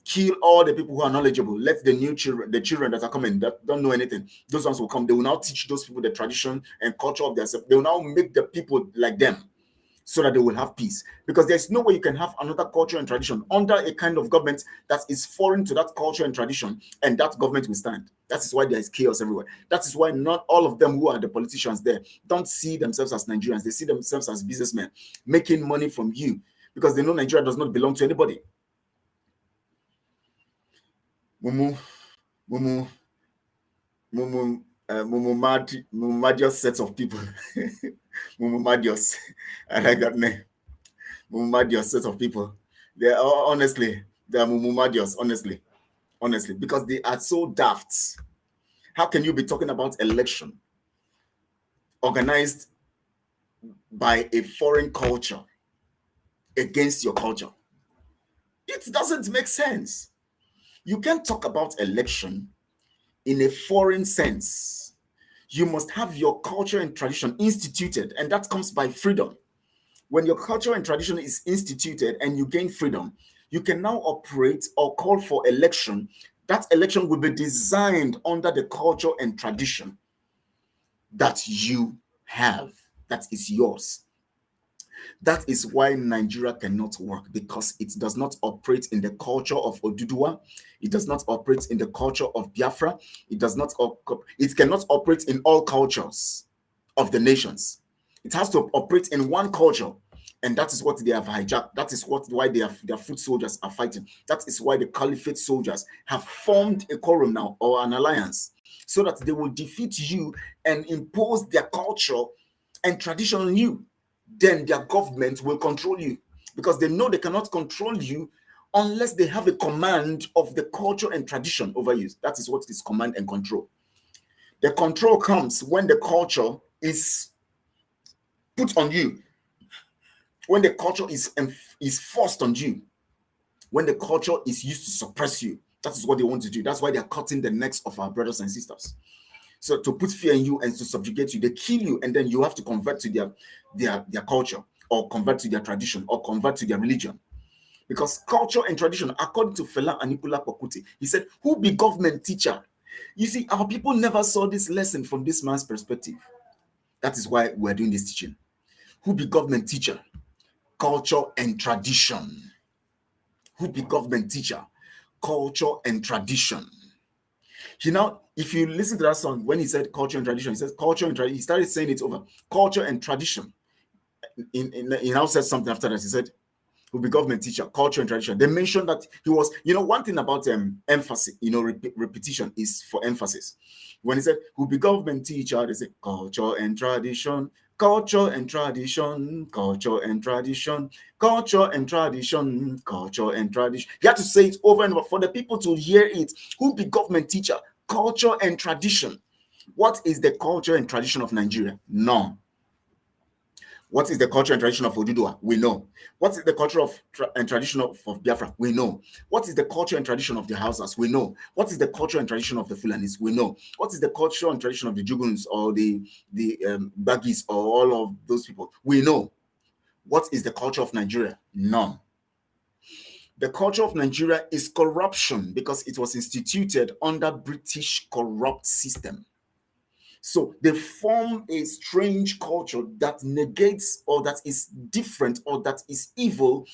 kill all the people who are knowledgeable. Let the children that are coming that don't know anything, those ones will come. They will now teach those people the tradition and culture of themselves. They will now make the people like them so that they will have peace. Because there's no way you can have another culture and tradition under a kind of government that is foreign to that culture and tradition, and that government will stand. That is why there is chaos everywhere. That is why not all of them who are the politicians there don't see themselves as Nigerians. They see themselves as businessmen making money from you, because they know Nigeria does not belong to anybody. Mumu Madios sets of people. Mumu Madios. I like that name. Mumu Madios sets of people. They are honestly Mumu Madios, honestly, because they are so daft. How can you be talking about election organized by a foreign culture against your culture. It doesn't make sense. You can't talk about election in a foreign sense. You must have your culture and tradition instituted, and that comes by freedom. When your culture and tradition is instituted and you gain freedom, you can now operate or call for election. That election will be designed under the culture and tradition that you have, that is yours. That is why Nigeria cannot work, because it does not operate in the culture of Oduduwa. It does not operate in the culture of Biafra. It cannot operate in all cultures of the nations. It has to operate in one culture, and that is what they have hijacked. That is why their foot soldiers are fighting. That is why the caliphate soldiers have formed a quorum now, or an alliance, so that they will defeat you and impose their culture and tradition on you. Then their government will control you, because they know they cannot control you unless they have a command of the culture and tradition over you. That is what is command and control. The control comes when the culture is put on you, when the culture is forced on you, when the culture is used to suppress you. That is what they want to do. That's why they are cutting the necks of our brothers and sisters. So to put fear in you and to subjugate you, they kill you, and then you have to convert to their culture, or convert to their tradition, or convert to their religion. Because culture and tradition, according to Fela Anikulapo Kuti, he said, who be government teacher? You see, our people never saw this lesson from this man's perspective. That is why we're doing this teaching. Who be government teacher? Culture and tradition. Who be government teacher? Culture and tradition. If you listen to that song, when he said culture and tradition, he says culture and tradition. He started saying it over. Culture and tradition. He now said something after that. He said, will be government teacher, culture and tradition. They mentioned that he was, one thing about emphasis, repetition is for emphasis. When he said, will be government teacher, they say culture and tradition, culture and tradition, culture and tradition, culture and tradition, culture and tradition. He had to say it over and over for the people to hear it. Who be government teacher, culture and tradition. What is the culture and tradition of Nigeria? None. What is the culture and tradition of Oduduwa? We know. What is the culture and tradition of Biafra? We know. What is the culture and tradition of the Hausas? We know. What is the culture and tradition of the Fulanis? We know. What is the culture and tradition of the Juguns or the Bagis or all of those people? We know. What is the culture of Nigeria? None. The culture of Nigeria is corruption, because it was instituted under British corrupt system. So they form a strange culture that negates, or that is different, or that is evil,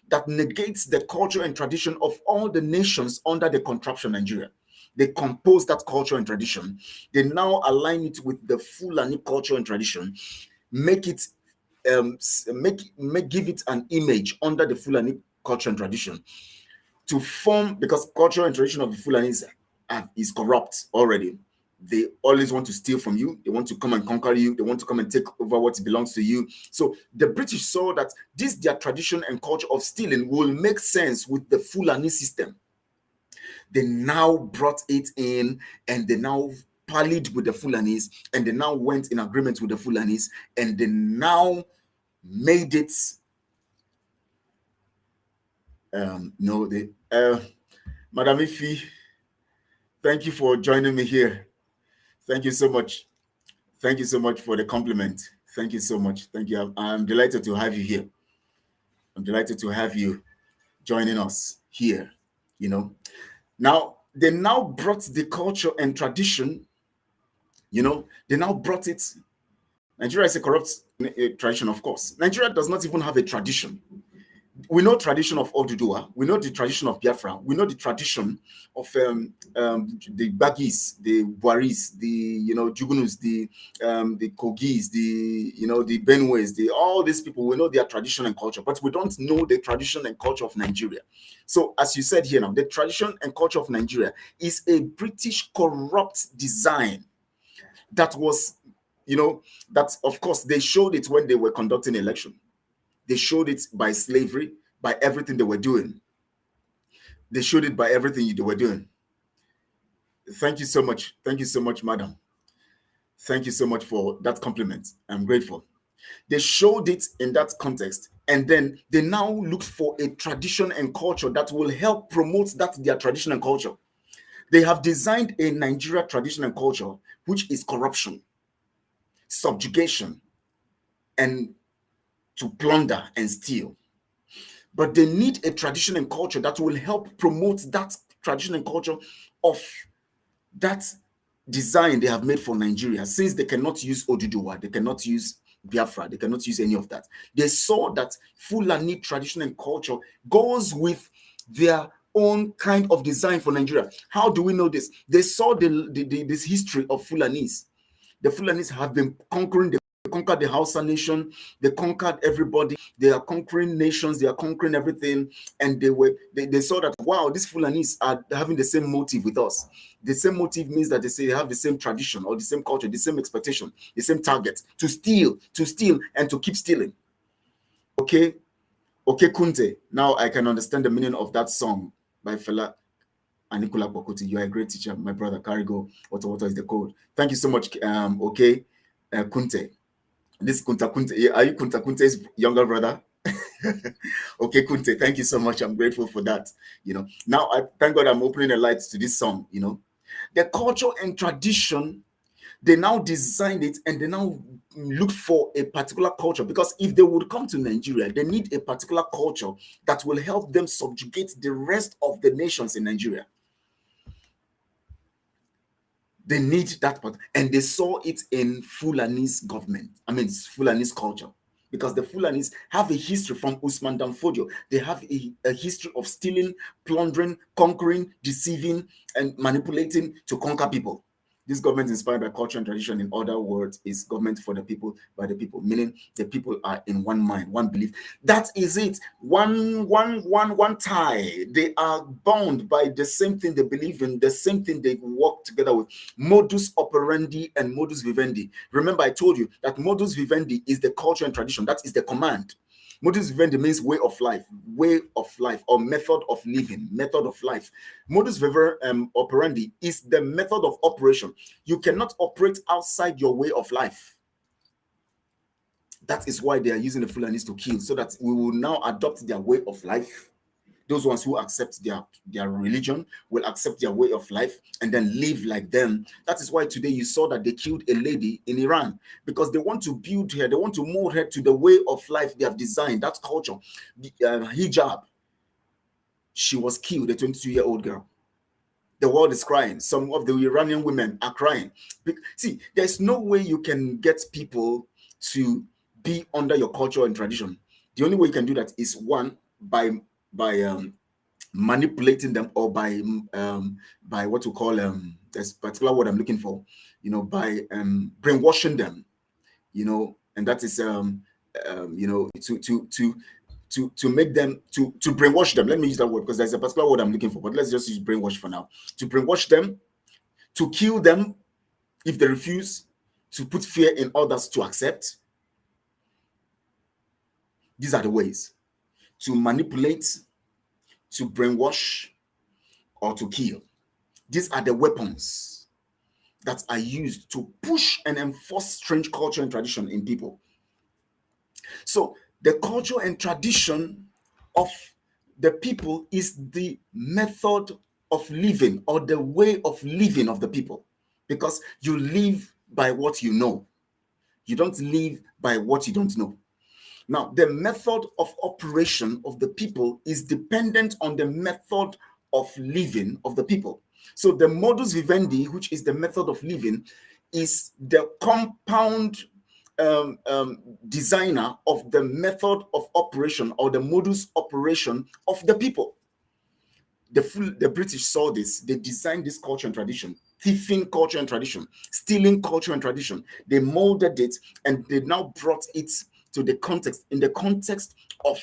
that negates the culture and tradition of all the nations under the contraption Nigeria. They compose that culture and tradition. They now align it with the Fulani culture and tradition, make it give it an image under the Fulani culture and tradition to form, because culture and tradition of the Fulanis is corrupt already. They always want to steal from you. They want to come and conquer you. They want to come and take over what belongs to you. So the British saw that their tradition and culture of stealing will make sense with the Fulani system. They now brought it in, and they now parleyed with the Fulanis, and they now went in agreement with the Fulanis, and they now made it Madam Ifi, thank you for joining me here. Thank you so much. Thank you so much for the compliment. Thank you so much. Thank you. I'm delighted to have you here. I'm delighted to have you joining us here. Now they now brought the culture and tradition. They now brought it. Nigeria is a corrupt tradition, of course. Nigeria does not even have a tradition. We know tradition of Oduduwa. We know the tradition of Biafra. We know the tradition of the Bagis, the Buaris, the Jugunus, the Kogis, the Benues, all these people. We know their tradition and culture, but we don't know the tradition and culture of Nigeria. So, as you said here now, the tradition and culture of Nigeria is a British corrupt design that was, that of course they showed it when they were conducting election. They showed it by slavery, by everything they were doing. They showed it by everything they were doing. Thank you so much. Thank you so much, madam. Thank you so much for that compliment. I'm grateful. They showed it in that context, and then they now looked for a tradition and culture that will help promote that their tradition and culture. They have designed a Nigeria tradition and culture, which is corruption, subjugation, and to plunder and steal. But they need a tradition and culture that will help promote that tradition and culture of that design they have made for Nigeria, since they cannot use Oduduwa, they cannot use Biafra, they cannot use any of that. They saw that Fulani tradition and culture goes with their own kind of design for Nigeria. How do we know this? They saw this history of Fulanis. The Fulanis have been conquering the conquered the Hausa nation, they conquered everybody, they are conquering nations, they are conquering everything, and they saw that, wow, these Fulanis are having the same motive with us. The same motive means that they say they have the same tradition or the same culture, the same expectation, the same target, to steal, and to keep stealing. Okay, Kunte. Now I can understand the meaning of that song by Fela. Anikulapo, Kuti, you are a great teacher, my brother. Karigo, what is the code? Thank you so much, Kunte. This Kunta, are you Kunte's younger brother? Okay, Kunte, thank you so much. I'm grateful for that. Now I thank God I'm opening the lights to this song. The culture and tradition, they now designed it and they now look for a particular culture, because if they would come to Nigeria, they need a particular culture that will help them subjugate the rest of the nations in Nigeria. They need that part, and they saw it in Fulani's government. Fulani's culture, because the Fulanis have a history from Usman Danfodio. They have a history of stealing, plundering, conquering, deceiving, and manipulating to conquer people. This government inspired by culture and tradition, in other words, is government for the people, by the people, meaning the people are in one mind, one belief. That is it. One tie. They are bound by the same thing they believe in, the same thing they work together with. Modus operandi and modus vivendi. Remember, I told you that modus vivendi is the culture and tradition. That is the command. Modus vivendi means way of life, or method of living, method of life. Modus operandi is the method of operation. You cannot operate outside your way of life. That is why they are using the Fulanis to kill, so that we will now adopt their way of life. Those ones who accept their religion will accept their way of life and then live like them. That is why today you saw that they killed a lady in Iran, because they want to build her, they want to mold her to the way of life they have designed, that culture. The hijab. She was killed, a 22-year-old girl. The world is crying. Some of the Iranian women are crying. See, there's no way you can get people to be under your culture and tradition. The only way you can do that is, one, by manipulating them, or by what we call there's a particular word I'm looking for, by brainwashing them, and that is to make them to brainwash them. Let me use that word, because there's a particular word I'm looking for, but let's just use brainwash for now. To brainwash them, to kill them if they refuse, to put fear in others to accept. These are the ways to manipulate, to brainwash, or to kill. These are the weapons that are used to push and enforce strange culture and tradition in people. So the culture and tradition of the people is the method of living, or the way of living of the people, because you live by what you know. You don't live by what you don't know. Now, the method of operation of the people is dependent on the method of living of the people. So the modus vivendi, which is the method of living, is the compound designer of the method of operation, or the modus operation of the people. The British saw this. They designed this culture and tradition, thieving culture and tradition, stealing culture and tradition. They molded it, and they now brought it to the context, in the context of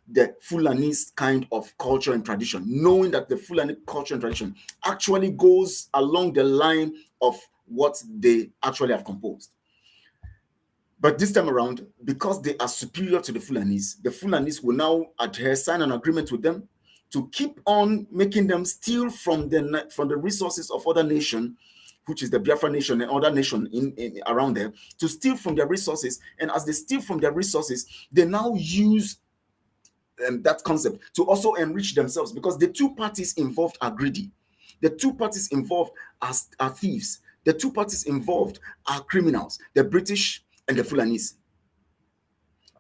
the Fulani's kind of culture and tradition, knowing that the Fulani culture and tradition actually goes along the line of what they actually have composed. But this time around, because they are superior to the Fulanis will now adhere, sign an agreement with them to keep on making them steal from the resources of other nations which is the Biafra nation and other nation in around there, to steal from their resources. And as they steal from their resources, they now use that concept to also enrich themselves, because the two parties involved are greedy. The two parties involved are thieves. The two parties involved are criminals, the British and the Fulanese.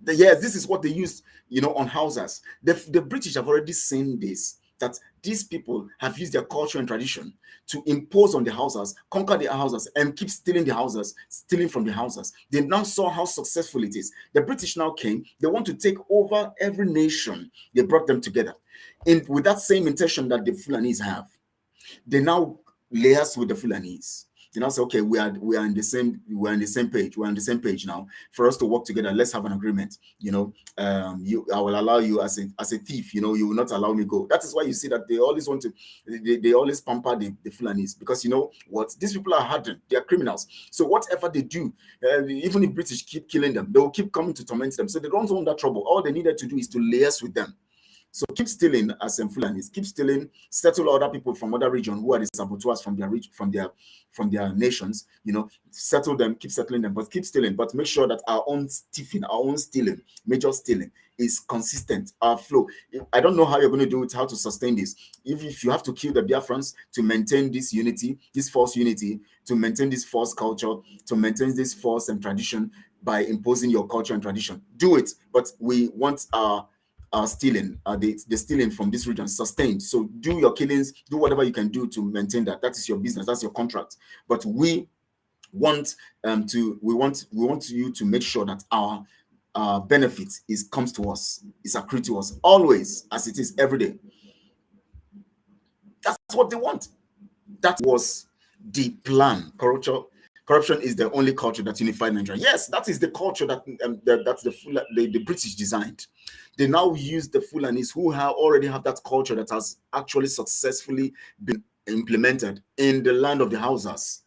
Yes, this is what they use, on houses. The British have already seen this, that these people have used their culture and tradition to impose on the houses, conquer the houses, and keep stealing the houses, stealing from the houses. They now saw how successful it is. The British now came, they want to take over every nation. They brought them together with that same intention that the Fulanese have. They now liaise with the Fulanese. They now say, okay, we are in the same page. We're on the same page now. For us to work together, let's have an agreement. I will allow you as a thief. You will not allow me go. That is why you see that they always want to, they always pamper the Fulanese, because you know what, these people are hardened. They are criminals. So whatever they do, even if British keep killing them, they will keep coming to torment them. So they don't want that trouble. All they needed to do is to liaise with them. So keep stealing as Fulanis, keep stealing, settle other people from other regions who are the saboteurs from their nations, settle them, keep settling them, but keep stealing. But make sure that our own stealing, major stealing, is consistent. Our flow. I don't know how you're going to do it, how to sustain this. If you have to kill the Biafrans to maintain this unity, this false unity, to maintain this false culture, to maintain this false and tradition by imposing your culture and tradition, do it. But we want our stealing, the stealing from this region sustained. So do your killings, do whatever you can do to maintain that. That is your business, that's your contract. But we want you to make sure that our benefit comes to us, is accrued to us always, as it is every day. That's what they want. That was the plan. Corruption is the only culture that unified Nigeria. Yes, that is the culture that the British designed. They now use the Fulanis, who already have that culture that has actually successfully been implemented in the land of the Hausas.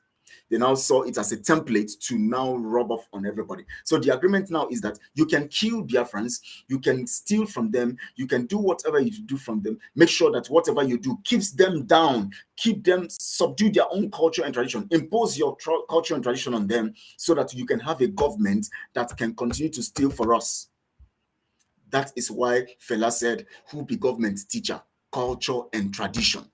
They now saw it as a template to now rub off on everybody. So the agreement now is that you can kill Biafrans, you can steal from them, you can do whatever you do from them. Make sure that whatever you do keeps them down, keep them, subdue their own culture and tradition, impose your culture and tradition on them, so that you can have a government that can continue to steal for us. That is why Fela said, who be government teacher, culture and tradition.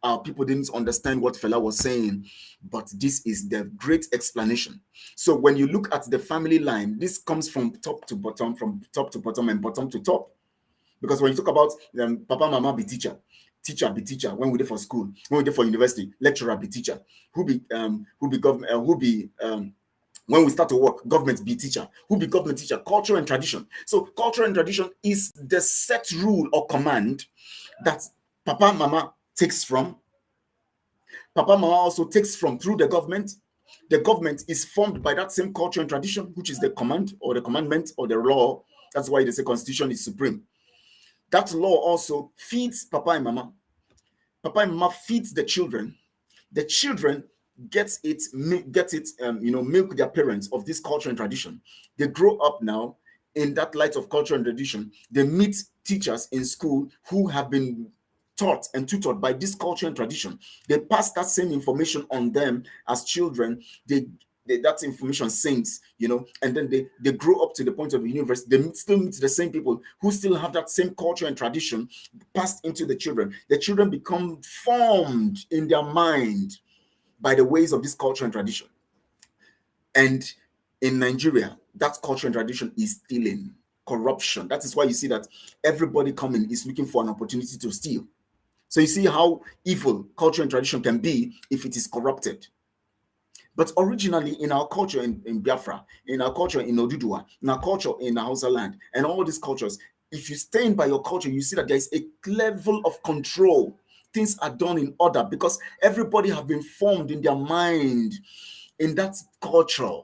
Our people didn't understand what Fela was saying, but this is the great explanation. So when you look at the family line, this comes from top to bottom, and bottom to top. Because when you talk about Papa, Mama be teacher be teacher, when we did for school, when we did for university, lecturer be teacher, who be government, when we start to work, government be teacher, who be government teacher, culture and tradition. So culture and tradition is the set rule or command that Papa, Mama takes from. Papa, Mama also takes from through the government. The government is formed by that same culture and tradition, which is the command or the commandment or the law. That's why they say constitution is supreme. That law also feeds Papa and Mama. Papa and Mama feeds the children. The children milk their parents of this culture and tradition. They grow up now in that light of culture and tradition. They meet teachers in school who have been taught and tutored by this culture and tradition. They pass that same information on them as children. That information sinks, and then they grow up to the point of the university. They still meet the same people who still have that same culture and tradition passed into the children. The children become formed in their mind by the ways of this culture and tradition. And in Nigeria, that culture and tradition is stealing, corruption. That is why you see that everybody coming is looking for an opportunity to steal. So you see how evil culture and tradition can be if it is corrupted. But originally, in our culture in Biafra, in our culture in Oduduwa, in our culture in the Hausa land, and all these cultures, if you stand by your culture, you see that there is a level of control. Things are done in order because everybody have been formed in their mind in that culture.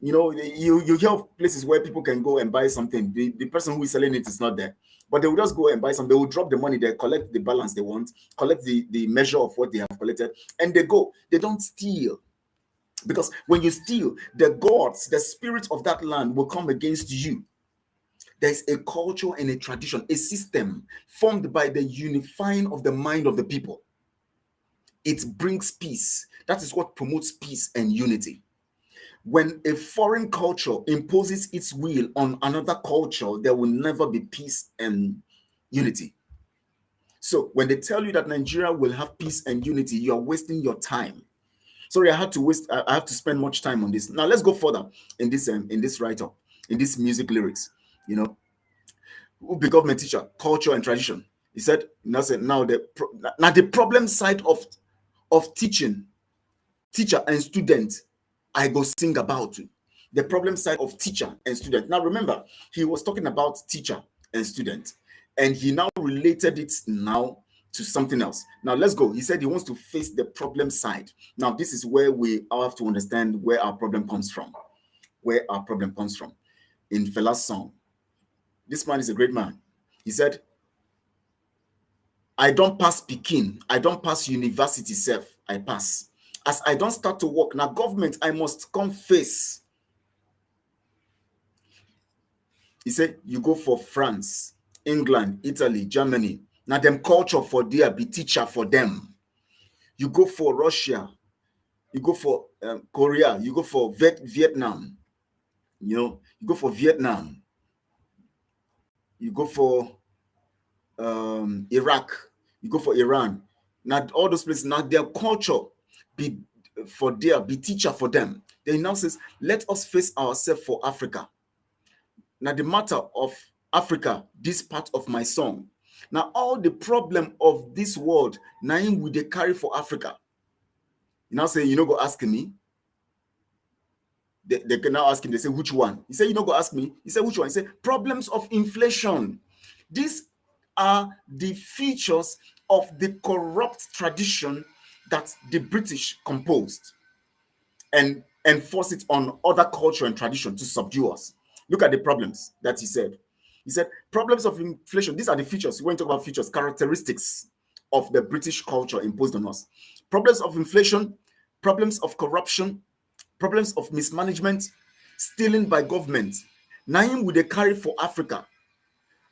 You hear of places where people can go and buy something. The person who is selling it is not there. But they will just go and buy some. They will drop the money, they collect the balance they want, collect the measure of what they have collected, and they go. They don't steal. Because when you steal, the gods, the spirit of that land will come against you. There's a culture and a tradition, a system formed by the unifying of the mind of the people. It brings peace. That is what promotes peace and unity. When a foreign culture imposes its will on another culture, there will never be peace and unity. So when they tell you that Nigeria will have peace and unity, you are wasting your time. Sorry, I have to spend much time on this. Now let's go further in this write-up, in this music lyrics. You know, who be government teacher, culture and tradition. He said, now the problem side of teaching, teacher and student, I go sing about it. The problem side of teacher and student. Now remember, he was talking about teacher and student, and he now related it now to something else. Now let's go. He said he wants to face the problem side. Now this is where we have to understand where our problem comes from. Where our problem comes from. In Fela's song, this man is a great man. He said, I don't pass Pekin, I don't pass university self, I pass. As I don't start to work, now government, I must come face. He said, you go for France, England, Italy, Germany. Now them culture for there, be teacher for them. You go for Russia, you go for Korea, you go for Vietnam. You know, you go for Vietnam. You go for Iraq, you go for Iran. Now all those places, now their culture be teacher for them. Then he now says, let us face ourselves for Africa. Now the matter of Africa, this part of my song. Now all the problem of this world, now will they carry for Africa. You now say, you know, go ask me. They can now ask him, they say, which one? He said, you know, go ask me. He said, which one? He said, problems of inflation. These are the features of the corrupt tradition that the British composed and enforce it on other culture and tradition to subdue us. Look at the problems that he said. He said, problems of inflation. These are the features. When you talk about features, characteristics of the British culture imposed on us. Problems of inflation, problems of corruption, problems of mismanagement, stealing by government. Now would they carry for Africa.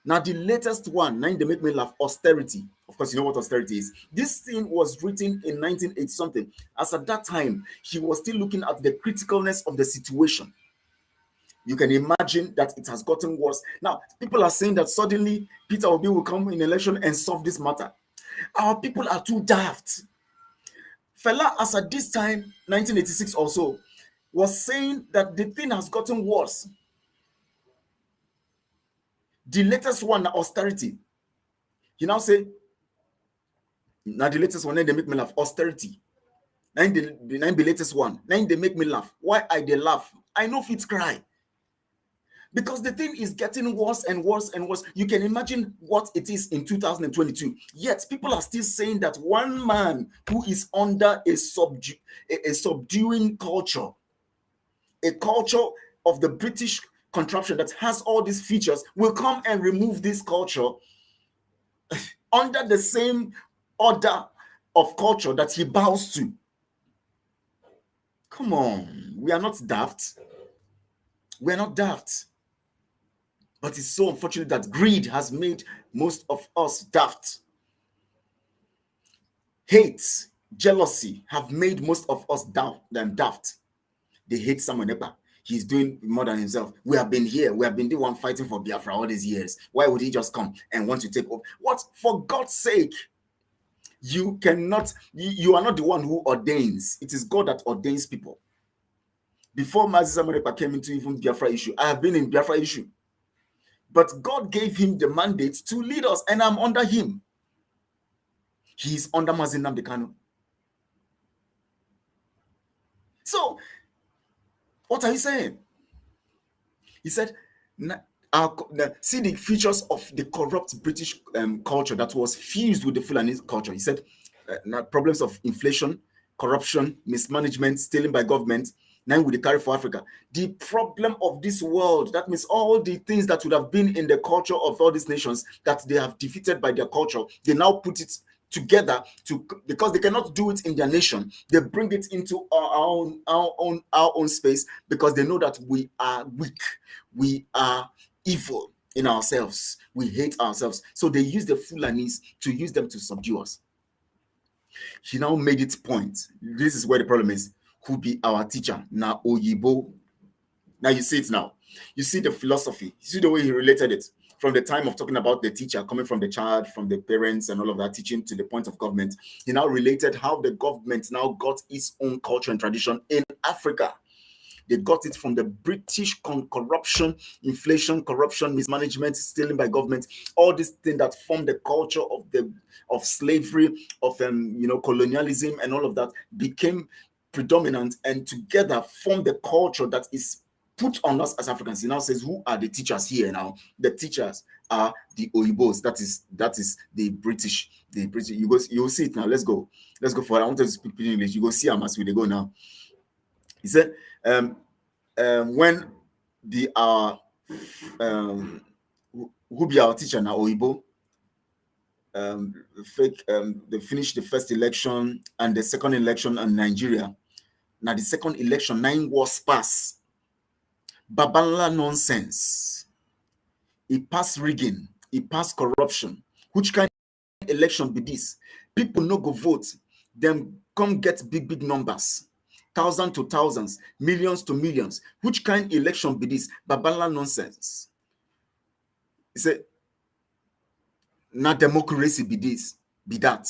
Now the latest one, now they make me laugh, austerity. Of course, you know what austerity is. This thing was written in 1980 something. As at that time, he was still looking at the criticalness of the situation. You can imagine that it has gotten worse. Now, people are saying that suddenly Peter Obi will come in election and solve this matter. Our people are too daft. Fela, as at this time, 1986 also, was saying that the thing has gotten worse. The latest one, austerity. He now say, now the latest one, then they make me laugh, austerity. Now the latest one, now they make me laugh. Why I they laugh? I know if it's cry. Because the thing is getting worse and worse and worse. You can imagine what it is in 2022. Yet people are still saying that one man who is under a subduing culture, a culture of the British contraption that has all these features, will come and remove this culture under the same order of culture that he bows to. Come on, we are not daft. We are not daft. But it's so unfortunate that greed has made most of us daft. Hate, jealousy have made most of us daft. They hate Samuel Ekpa. He's doing more than himself. We have been here. We have been the one fighting for Biafra all these years. Why would he just come and want to take over? What? For God's sake, you cannot, you are not the one who ordains. It is God that ordains people. Before Mazi Samuel Ekpa came into even Biafra issue, I have been in Biafra issue. But God gave him the mandate to lead us, and I'm under him. He is under Mazi Nnamdi Kanu. So, what are you saying? He said, see the features of the corrupt British culture that was fused with the Fulani culture. He said, problems of inflation, corruption, mismanagement, stealing by government, now with the carry for Africa. The problem of this world, that means all the things that would have been in the culture of all these nations that they have defeated by their culture, they now put it together because they cannot do it in their nation. They bring it into our own space because they know that we are weak, we are evil in ourselves, we hate ourselves. So they use the Fulanis to use them to subdue us. He now made it point. This is where the problem is. Who be our teacher? Now Oyibo. Now you see it now. You see the philosophy. You see the way he related it. From the time of talking about the teacher coming from the child, from the parents and all of that, teaching to the point of government. He now related how the government now got its own culture and tradition in Africa. They got it from the British corruption, inflation, corruption, mismanagement, stealing by government, all these things that form the culture of slavery, of colonialism, and all of that became predominant and together form the culture that is put on us as Africans. He now says, who are the teachers here now? The teachers are the Oyibos. That is the British. The British. You'll see it now. Let's go for it. I want to speak English. You go see them as we go now. He said, when the who be our teacher now, Oyibo, they finished the first election and the second election in Nigeria. Now the second election, 9 wars pass. Babala nonsense. It passed rigging. It passed corruption. Which kind of election be this? People no go vote. Them come get big numbers. Thousands to thousands, millions to millions. Which kind of election be this? Babala nonsense. He said, not democracy be this, be that.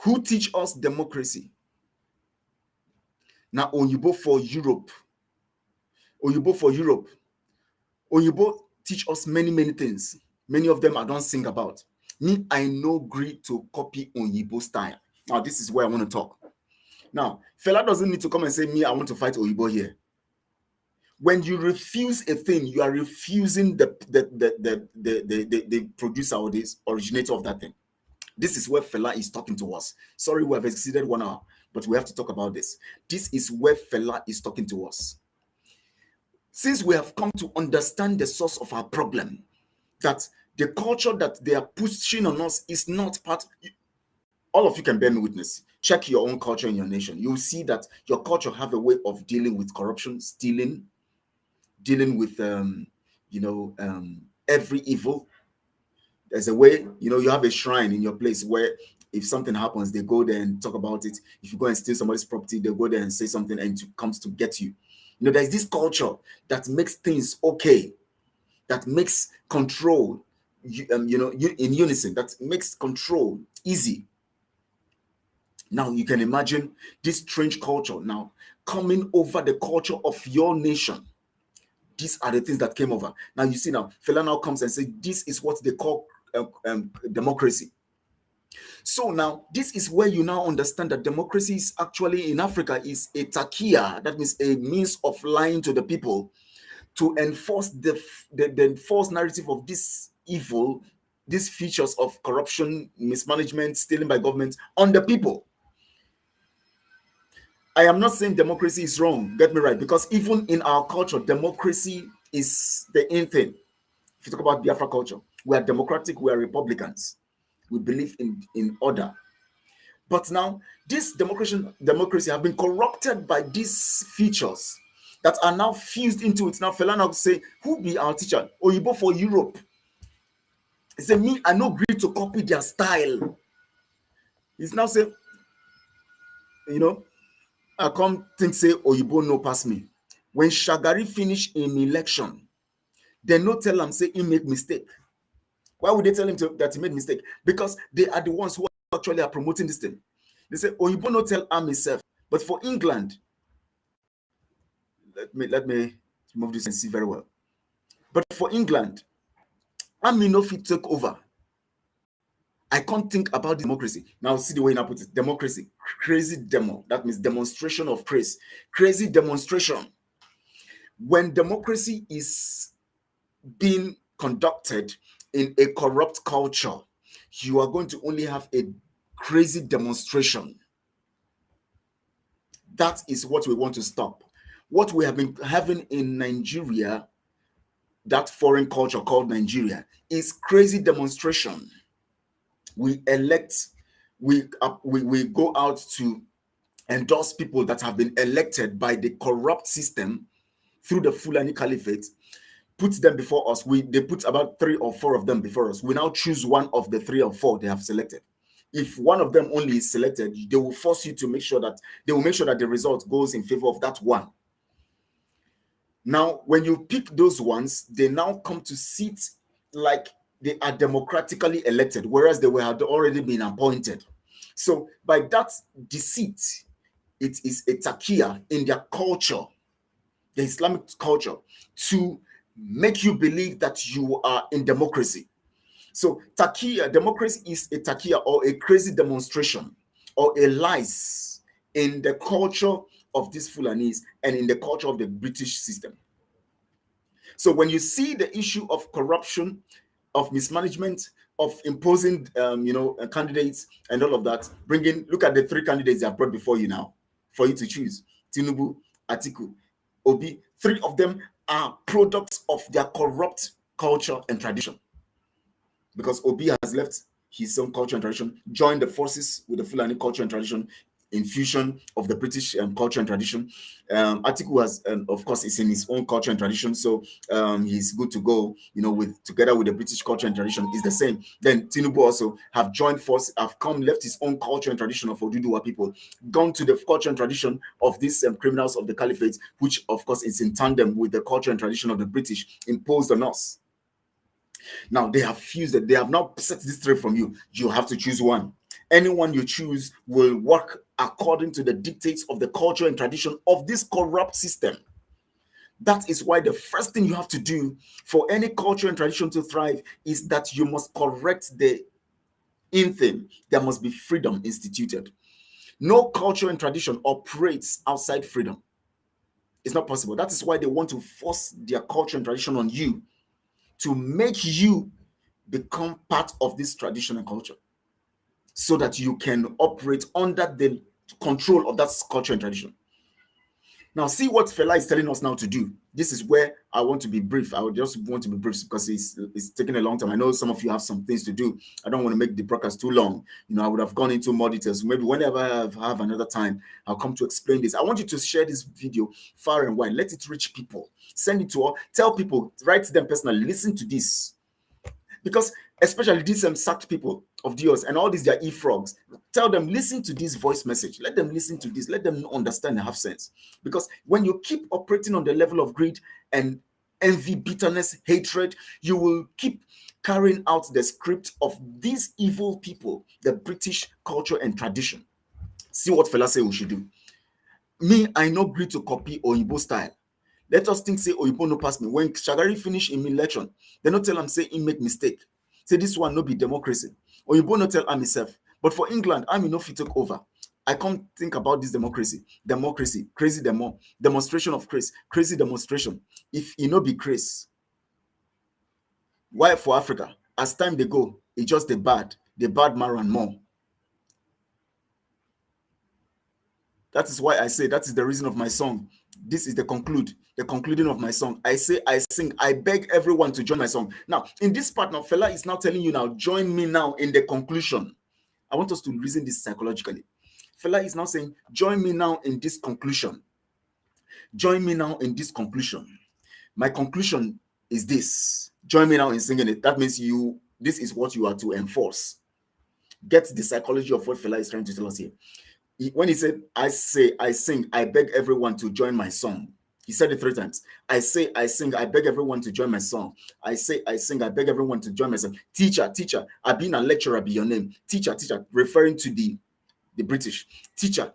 Who teach us democracy? Now Oyibo for Europe. Oyibo for Europe. Oyibo teach us many things. Many of them I don't sing about. Me, I no agree to copy Oyibo style. Now, this is where I want to talk. Now, Fela doesn't need to come and say, me, I want to fight Oyibo here. When you refuse a thing, you are refusing the producer or the originator of that thing. This is where Fela is talking to us. Sorry, we have exceeded 1 hour, but we have to talk about this. This is where Fela is talking to us. Since we have come to understand the source of our problem, that the culture that they are pushing on us is not part. All of you can bear me witness. Check your own culture in your nation. You'll see that your culture have a way of dealing with corruption, stealing, dealing with every evil. There's a way, you have a shrine in your place where if something happens, they go there and talk about it. If you go and steal somebody's property, they go there and say something and it comes to get you. There's this culture that makes things okay, that makes control, in unison, that makes control easy. Now you can imagine this strange culture now coming over the culture of your nation. These are the things that came over. Now you see now, Fela now comes and says, this is what they call democracy. So now, this is where you now understand that democracy is actually in Africa is a takia, that means a means of lying to the people to enforce the false narrative of this evil, these features of corruption, mismanagement, stealing by government on the people. I am not saying democracy is wrong, get me right, because even in our culture, democracy is the in thing. If you talk about Biafra culture, we are democratic, we are Republicans. We believe in order. But now, this democracy have been corrupted by these features that are now fused into it. Now, Fela now say, who be our teacher? Oyibo for Europe. He said, me, I no agree to copy their style. He's now saying, I come think say Oyibo no pass me. When Shagari finish in election, they no tell him say he make mistake. Why would they tell him that he made mistake? Because they are the ones who actually are promoting this thing. They say Oyibo no tell him himself. But for England, let me move this and see very well. But for England, Ami no fit take over. I can't think about democracy. Now see the way I put it. Democracy, crazy demo. That means demonstration of praise. Crazy demonstration. When democracy is being conducted in a corrupt culture, you are going to only have a crazy demonstration. That is what we want to stop. What we have been having in Nigeria, that foreign culture called Nigeria, is crazy demonstration. We elect, we go out to endorse people that have been elected by the corrupt system through the Fulani Caliphate, put them before us. They put about 3 or 4 of them before us. We now choose one of the 3 or 4 they have selected. If one of them only is selected, they will force you to make sure that the result goes in favor of that one. Now, when you pick those ones, they now come to sit like they are democratically elected, whereas they had already been appointed. So by that deceit, it is a takia in their culture, the Islamic culture, to make you believe that you are in democracy. So takia, democracy is a takia or a crazy demonstration or a lies in the culture of these Fulanese and in the culture of the British system. So when you see the issue of corruption, of mismanagement, of imposing, candidates and all of that, look at the three candidates they have brought before you now for you to choose: Tinubu, Atiku, Obi. Three of them are products of their corrupt culture and tradition. Because Obi has left his own culture and tradition, joined the forces with the Fulani culture and tradition, infusion of the British culture and tradition. Atiku has, of course, is in his own culture and tradition, so he's good to go. Together with the British culture and tradition is the same. Then Tinubu also have joined force, left his own culture and tradition of Oduduwa people, gone to the culture and tradition of these criminals of the caliphate, which of course is in tandem with the culture and tradition of the British imposed on us. Now they have fused it. They have now set this three from you. You have to choose one. Anyone you choose will work according to the dictates of the culture and tradition of this corrupt system. That is why the first thing you have to do for any culture and tradition to thrive is that you must correct the in thing. There must be freedom instituted. No culture and tradition operates outside freedom. It's not possible. That is why they want to force their culture and tradition on you, to make you become part of this tradition and culture, so that you can operate under the control of that culture and tradition. Now, see what Fela is telling us now to do. This is where I want to be brief. I would just want to be brief because it's taking a long time. I know some of you have some things to do. I don't want to make the broadcast too long. I would have gone into more details. Maybe whenever I have another time, I'll come to explain this. I want you to share this video far and wide. Let it reach people. Send it to all. Tell people, write to them personally. Listen to this. Because especially these sacked people of Dios and all these their e-frogs, tell them, listen to this voice message. Let them listen to this. Let them understand and have sense. Because when you keep operating on the level of greed and envy, bitterness, hatred, you will keep carrying out the script of these evil people, the British culture and tradition. See what Fela say we should do. Me, I no agree to copy Oyibo style. Let us think say Oyibo no pass me. When Shagari finish in election, they not tell him say he make mistake. Say this one no be democracy. Oyibo no tell am himself. But for England, army no fit take over. I can't think about this democracy. Democracy, crazy demo, demonstration of craze, crazy demonstration. If it no be craze, why for Africa? As time they go, it's just the bad more and more. That is why I say that is the reason of my song. This is the concluding of my song. I say, I sing, I beg everyone to join my song. Now, in this part now, Fela is now telling you now, join me now in the conclusion. I want us to reason this psychologically. Fela is now saying, join me now in this conclusion. Join me now in this conclusion. My conclusion is this. Join me now in singing it. That means this is what you are to enforce. Get the psychology of what Fela is trying to tell us here. When he said, I say, I sing, I beg everyone to join my song. He said it 3 times. I say, I sing, I beg everyone to join my song. I say, I sing, I beg everyone to join my song. Teacher, I've been a lecturer, be your name. Teacher, referring to the British. Teacher,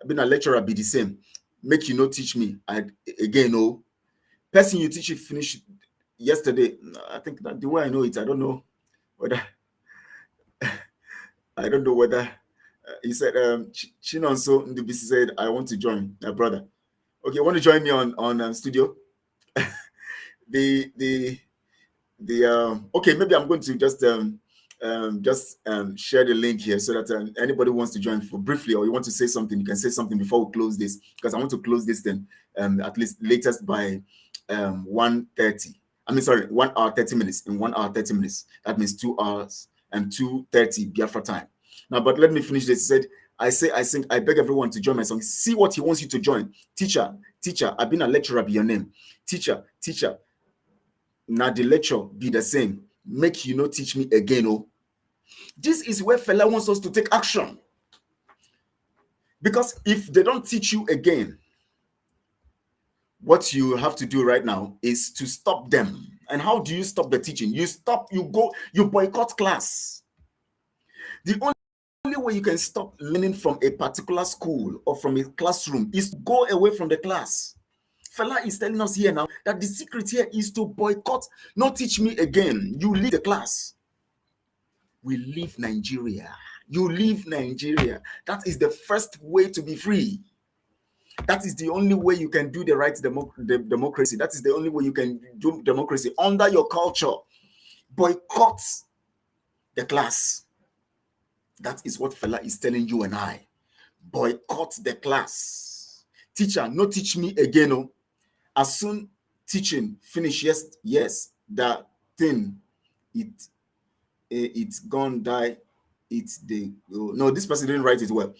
I've been a lecturer, be the same. Make you no teach me. Person you teach, you finish yesterday. I think that the way I know it, I don't know whether he said, Chinonso Ndubisi said, I want to join my brother. Okay, you want to join me on studio? Okay, maybe I'm going to just share the link here so that anybody who wants to join for briefly, or you want to say something, you can say something before we close this, because I want to close this then at least latest by 1:30. I mean, sorry, 1 hour 30 minutes. In 1 hour 30 minutes, that means 2 hours and 2:30 Biafra time. Now, but let me finish this. He said, I say, I sing, I beg everyone to join my song. See what he wants you to join. Teacher, I've been a lecturer, be your name. Teacher, now the lecture be the same. Make you not teach me again, oh. This is where Fela wants us to take action. Because if they don't teach you again, what you have to do right now is to stop them. And how do you stop the teaching? You boycott class. The only way you can stop learning from a particular school or from a classroom is to go away from the class. Fela is telling us here now that the secret here is to boycott. Not teach me again. You leave the class. We leave Nigeria. You leave Nigeria. That is the first way to be free. That is the only way you can do the right democracy. That is the only way you can do democracy under your culture. Boycott the class. That is what Fela is telling you and I. Boycott the class. Teacher, no teach me again. Oh. As soon teaching finish, yes, that thing, it's gone die. No, this person didn't write it well.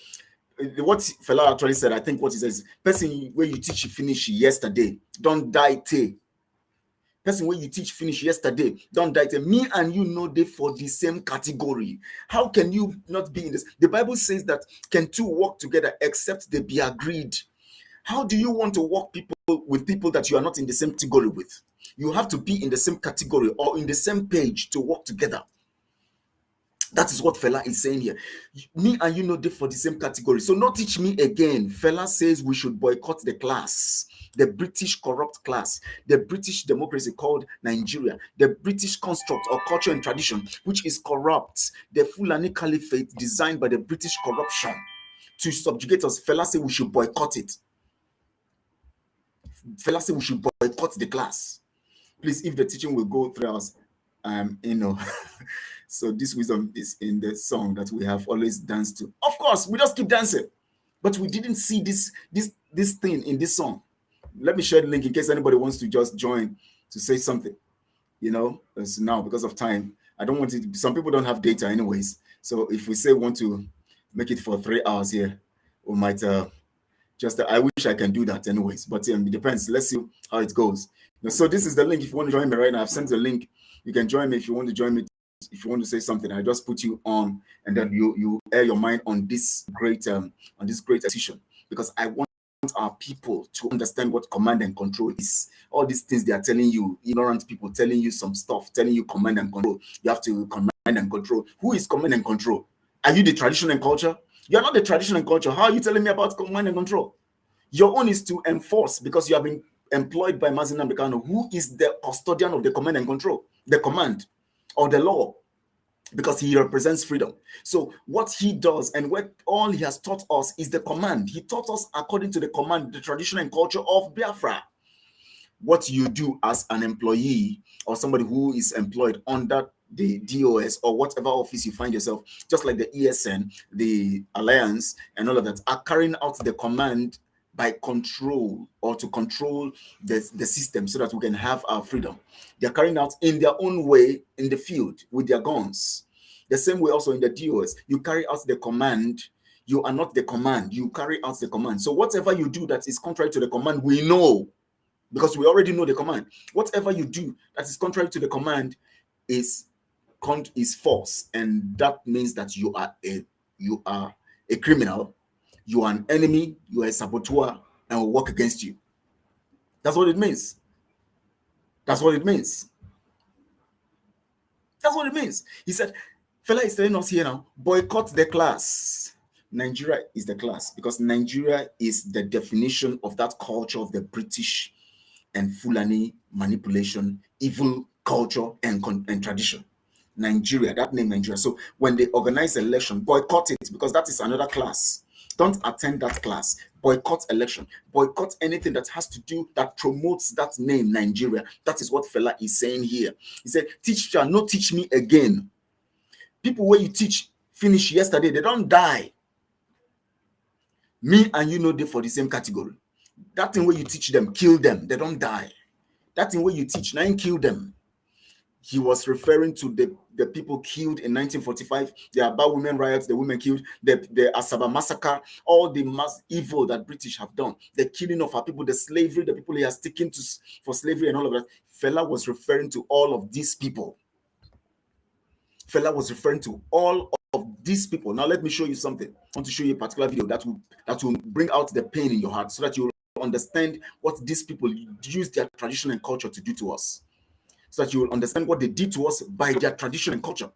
What Fela actually said, I think what he says, person where you teach finish yesterday, don't die today. Person where you teach finish yesterday, don't die today. Me and you know they for the same category. How can you not be in this? The Bible says that can two work together except they be agreed. How do you want to work with people that you are not in the same category with? You have to be in the same category or in the same page to work together. That is what Fela is saying here. Me and you know they for the same category. So not teach me again. Fela says we should boycott the class, the British corrupt class, the British democracy called Nigeria, the British construct or culture and tradition, which is corrupt, the Fulani Caliphate designed by the British corruption to subjugate us. Fela says we should boycott it. Fela says we should boycott the class. Please, if the teaching will go 3 hours, so this wisdom is in the song that we have always danced to. Of course, we just keep dancing, but we didn't see this thing in this song. Let me share the link in case anybody wants to just join to say something. As now because of time, I don't want it. Some people don't have data anyways. So if we say want to make it for 3 hours here, we might I wish I can do that anyways, but it depends. Let's see how it goes. So this is the link. If you want to join me right now, I've sent the link. You can join me if you want to join me. If you want to say something, I just put you on, and then you air your mind on this great decision, because I want our people to understand what command and control is. All these things they are telling you, ignorant people telling you some stuff, telling you command and control. You have to command and control. Who is command and control? Are you the tradition and culture? You're not the tradition and culture. How are you telling me about command and control? Your own is to enforce, because you have been employed by Mazina Bekano, who is the custodian of the command and control, the command or the law, because he represents freedom. So what he does and what all he has taught us is the command. He taught us according to the command, the tradition and culture of Biafra. What you do as an employee or somebody who is employed under the DOS or whatever office you find yourself, just like the ESN, the Alliance, and all of that, are carrying out the command by control, or to control the system so that we can have our freedom. They're carrying out in their own way in the field with their guns. The same way also in the DOS, you carry out the command. You are not the command, you carry out the command. So whatever you do that is contrary to the command, we know, because we already know the command. Whatever you do that is contrary to the command is false, and that means that you are a criminal. You are an enemy, you are a saboteur, and will work against you. That's what it means. That's what it means. That's what it means. He said, Fela is telling us here now, boycott the class. Nigeria is the class, because Nigeria is the definition of that culture of the British and Fulani manipulation, evil culture and tradition. Nigeria, that name Nigeria. So when they organize election, boycott it, because that is another class. Don't attend that class. Boycott election. Boycott anything that has to do, that promotes that name, Nigeria. That is what Fela is saying here. He said, teacher, no teach me again. People where you teach finish yesterday, they don't die. Me and you know they for the same category. That thing where you teach them, kill them, they don't die. That thing where you teach, now kill them. He was referring to the people killed in 1945, the Aba women riots, the women killed, the Asaba massacre, all the mass evil that British have done, the killing of our people, the slavery, the people he has taken for slavery and all of that. Fela was referring to all of these people. Fela was referring to all of these people. Now let me show you something. I want to show you a particular video that will bring out the pain in your heart so that you will understand what these people use their tradition and culture to do to us. So that you will understand what they did to us by their tradition and culture.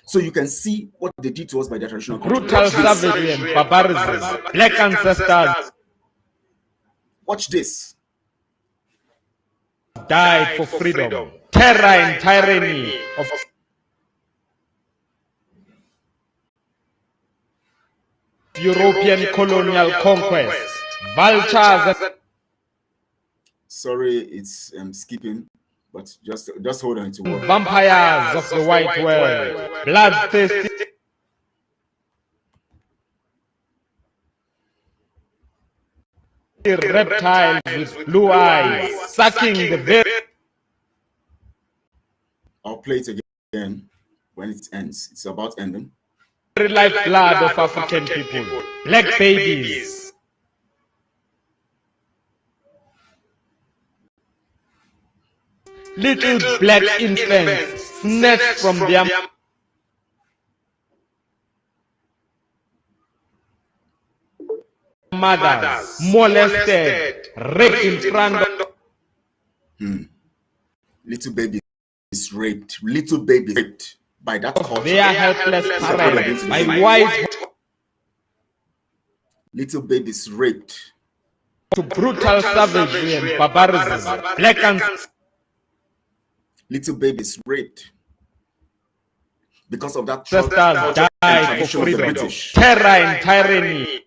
So you can see what they did to us by their traditional culture. Brutal savagery and barbarism. Black ancestors watch this. Died for freedom. Terror and tyranny of European colonial conquest. Vultures. Sorry, it's skipping, but just hold on to what. Vampires of the white world. Bloodthirsty reptiles with blue eyes, sucking the very. I'll play it again when it ends. It's about ending. Lifeblood of African people. Black babies. Little black infants snatched from their mothers, molested, raped in front of little babies raped. Little babies raped by that culture. They are helpless parents by white. Little babies raped. To brutal savagery and barbarism. Black and little babies raped because of that sisters died for freedom. Terror and tyranny.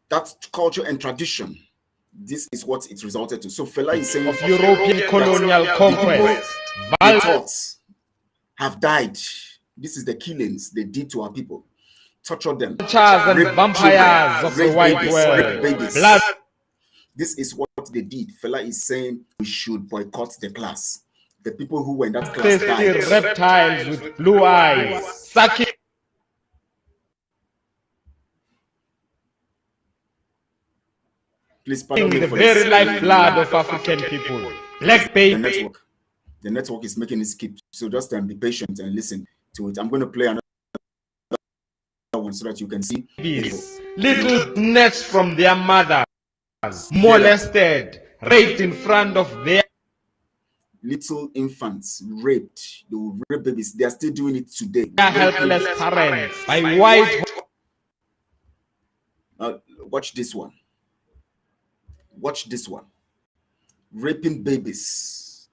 That culture and tradition. This is what it resulted to. So Fela is saying of European colonial conquest. The thoughts have died. This is the killings they did to our people. Torture them. And vampires of the white world. Blood. This is what they did. Fela is saying we should boycott the class. The people who were in that class died. Reptiles with blue eyes. Sucking. Please pardon me The for very this. lifeblood of African people. Black baby. The network is making it skip. So just be patient and listen to it. I'm going to play another one so that you can see. Little snatched from their mothers, molested, raped in front of their little infants raped. They will rape babies. They are still doing it today. Helpless parents by white. Watch this one. Watch this one. Raping babies.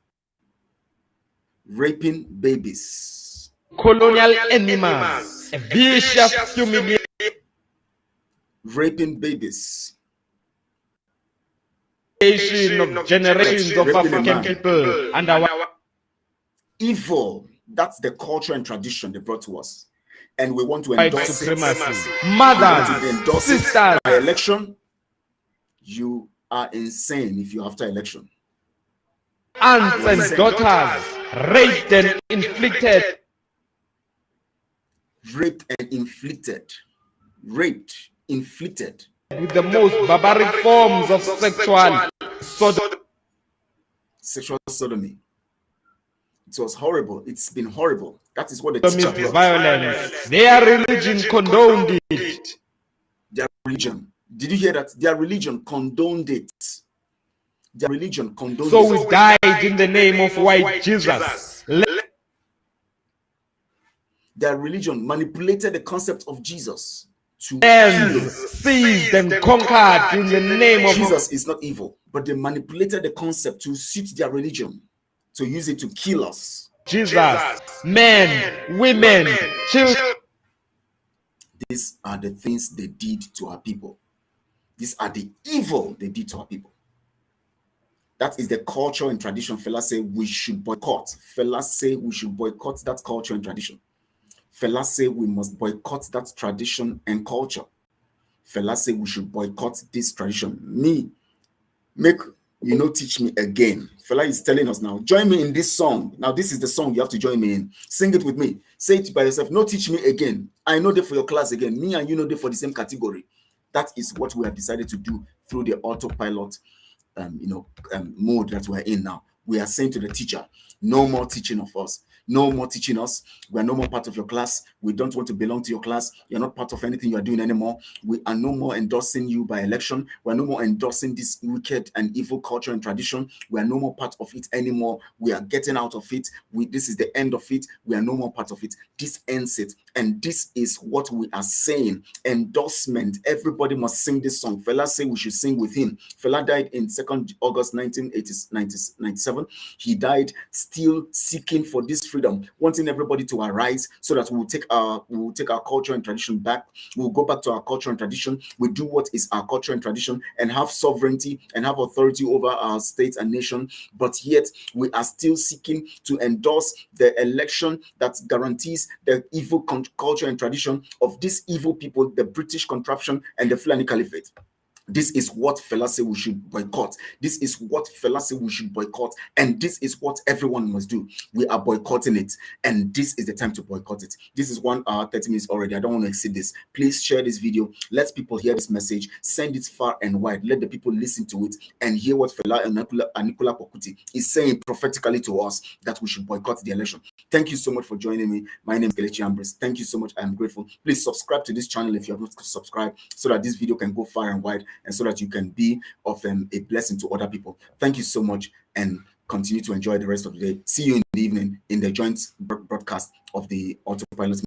Raping babies. Colonial animals. A vicious humiliation. Raping babies. Of generations of African people and our evil. That's the culture and tradition they brought to us, and we want to endorse supremacy. Mothers, sisters. By election, you are insane if you're after election. Aunts and daughters raped and inflicted. Raped and inflicted. Raped, inflicted. With the most barbaric forms of sexual sodomy. It was horrible. It's been horrible. That is what the teacher brought. Violence. Their religion condoned it. Their religion. Did you hear that? Their religion condoned it. Their religion condoned it. So we died in the name of white Jesus. Their religion manipulated the concept of Jesus. Seized and conquered in the name of Jesus is not evil, but they manipulated the concept to suit their religion, to use it to kill us. Jesus, men, women, children. These are the things they did to our people. These are the evil they did to our people. That is the culture and tradition. Fela say we should boycott. Fela say we should boycott that culture and tradition. Fela say we must boycott that tradition and culture. Fela say we should boycott this tradition. Teach me again. Fela is telling us now, join me in this song. Now, this is the song you have to join me in. Sing it with me. Say it by yourself. No, teach me again. I know they for your class again. Me and you know they for the same category. That is what we have decided to do through the autopilot mode that we're in now. We are saying to the teacher, no more teaching of us. No more teaching us. We are no more part of your class. We don't want to belong to your class. You're not part of anything you are doing anymore. We are no more endorsing you by election. We are no more endorsing this wicked and evil culture and tradition. We are no more part of it anymore. We are getting out of it. This is the end of it. We are no more part of it. This ends it. And this is what we are saying. Endorsement. Everybody must sing this song. Fela said we should sing with him. Fela died in 2nd August 1997. He died still seeking for this freedom, wanting everybody to arise so that we will take our culture and tradition back. We'll go back to our culture and tradition. We do what is our culture and tradition and have sovereignty and have authority over our state and nation. But yet we are still seeking to endorse the election that guarantees the evil culture and tradition of these evil people, the British contraption and the Fulani Caliphate. This is what Fela said we should boycott. This is what Fela said we should boycott. And this is what everyone must do. We are boycotting it. And this is the time to boycott it. This is 1 hour, 30 minutes already. I don't want to exceed this. Please share this video. Let people hear this message. Send it far and wide. Let the people listen to it and hear what Fela and Anikulapo Kuti is saying prophetically to us, that we should boycott the election. Thank you so much for joining me. My name is Kelechi Ambrose. Thank you so much. I am grateful. Please subscribe to this channel if you have not subscribed, so that this video can go far and wide, and so that you can be of a blessing to other people. Thank you so much, and continue to enjoy the rest of the day. See you in the evening in the joint broadcast of the Autopilot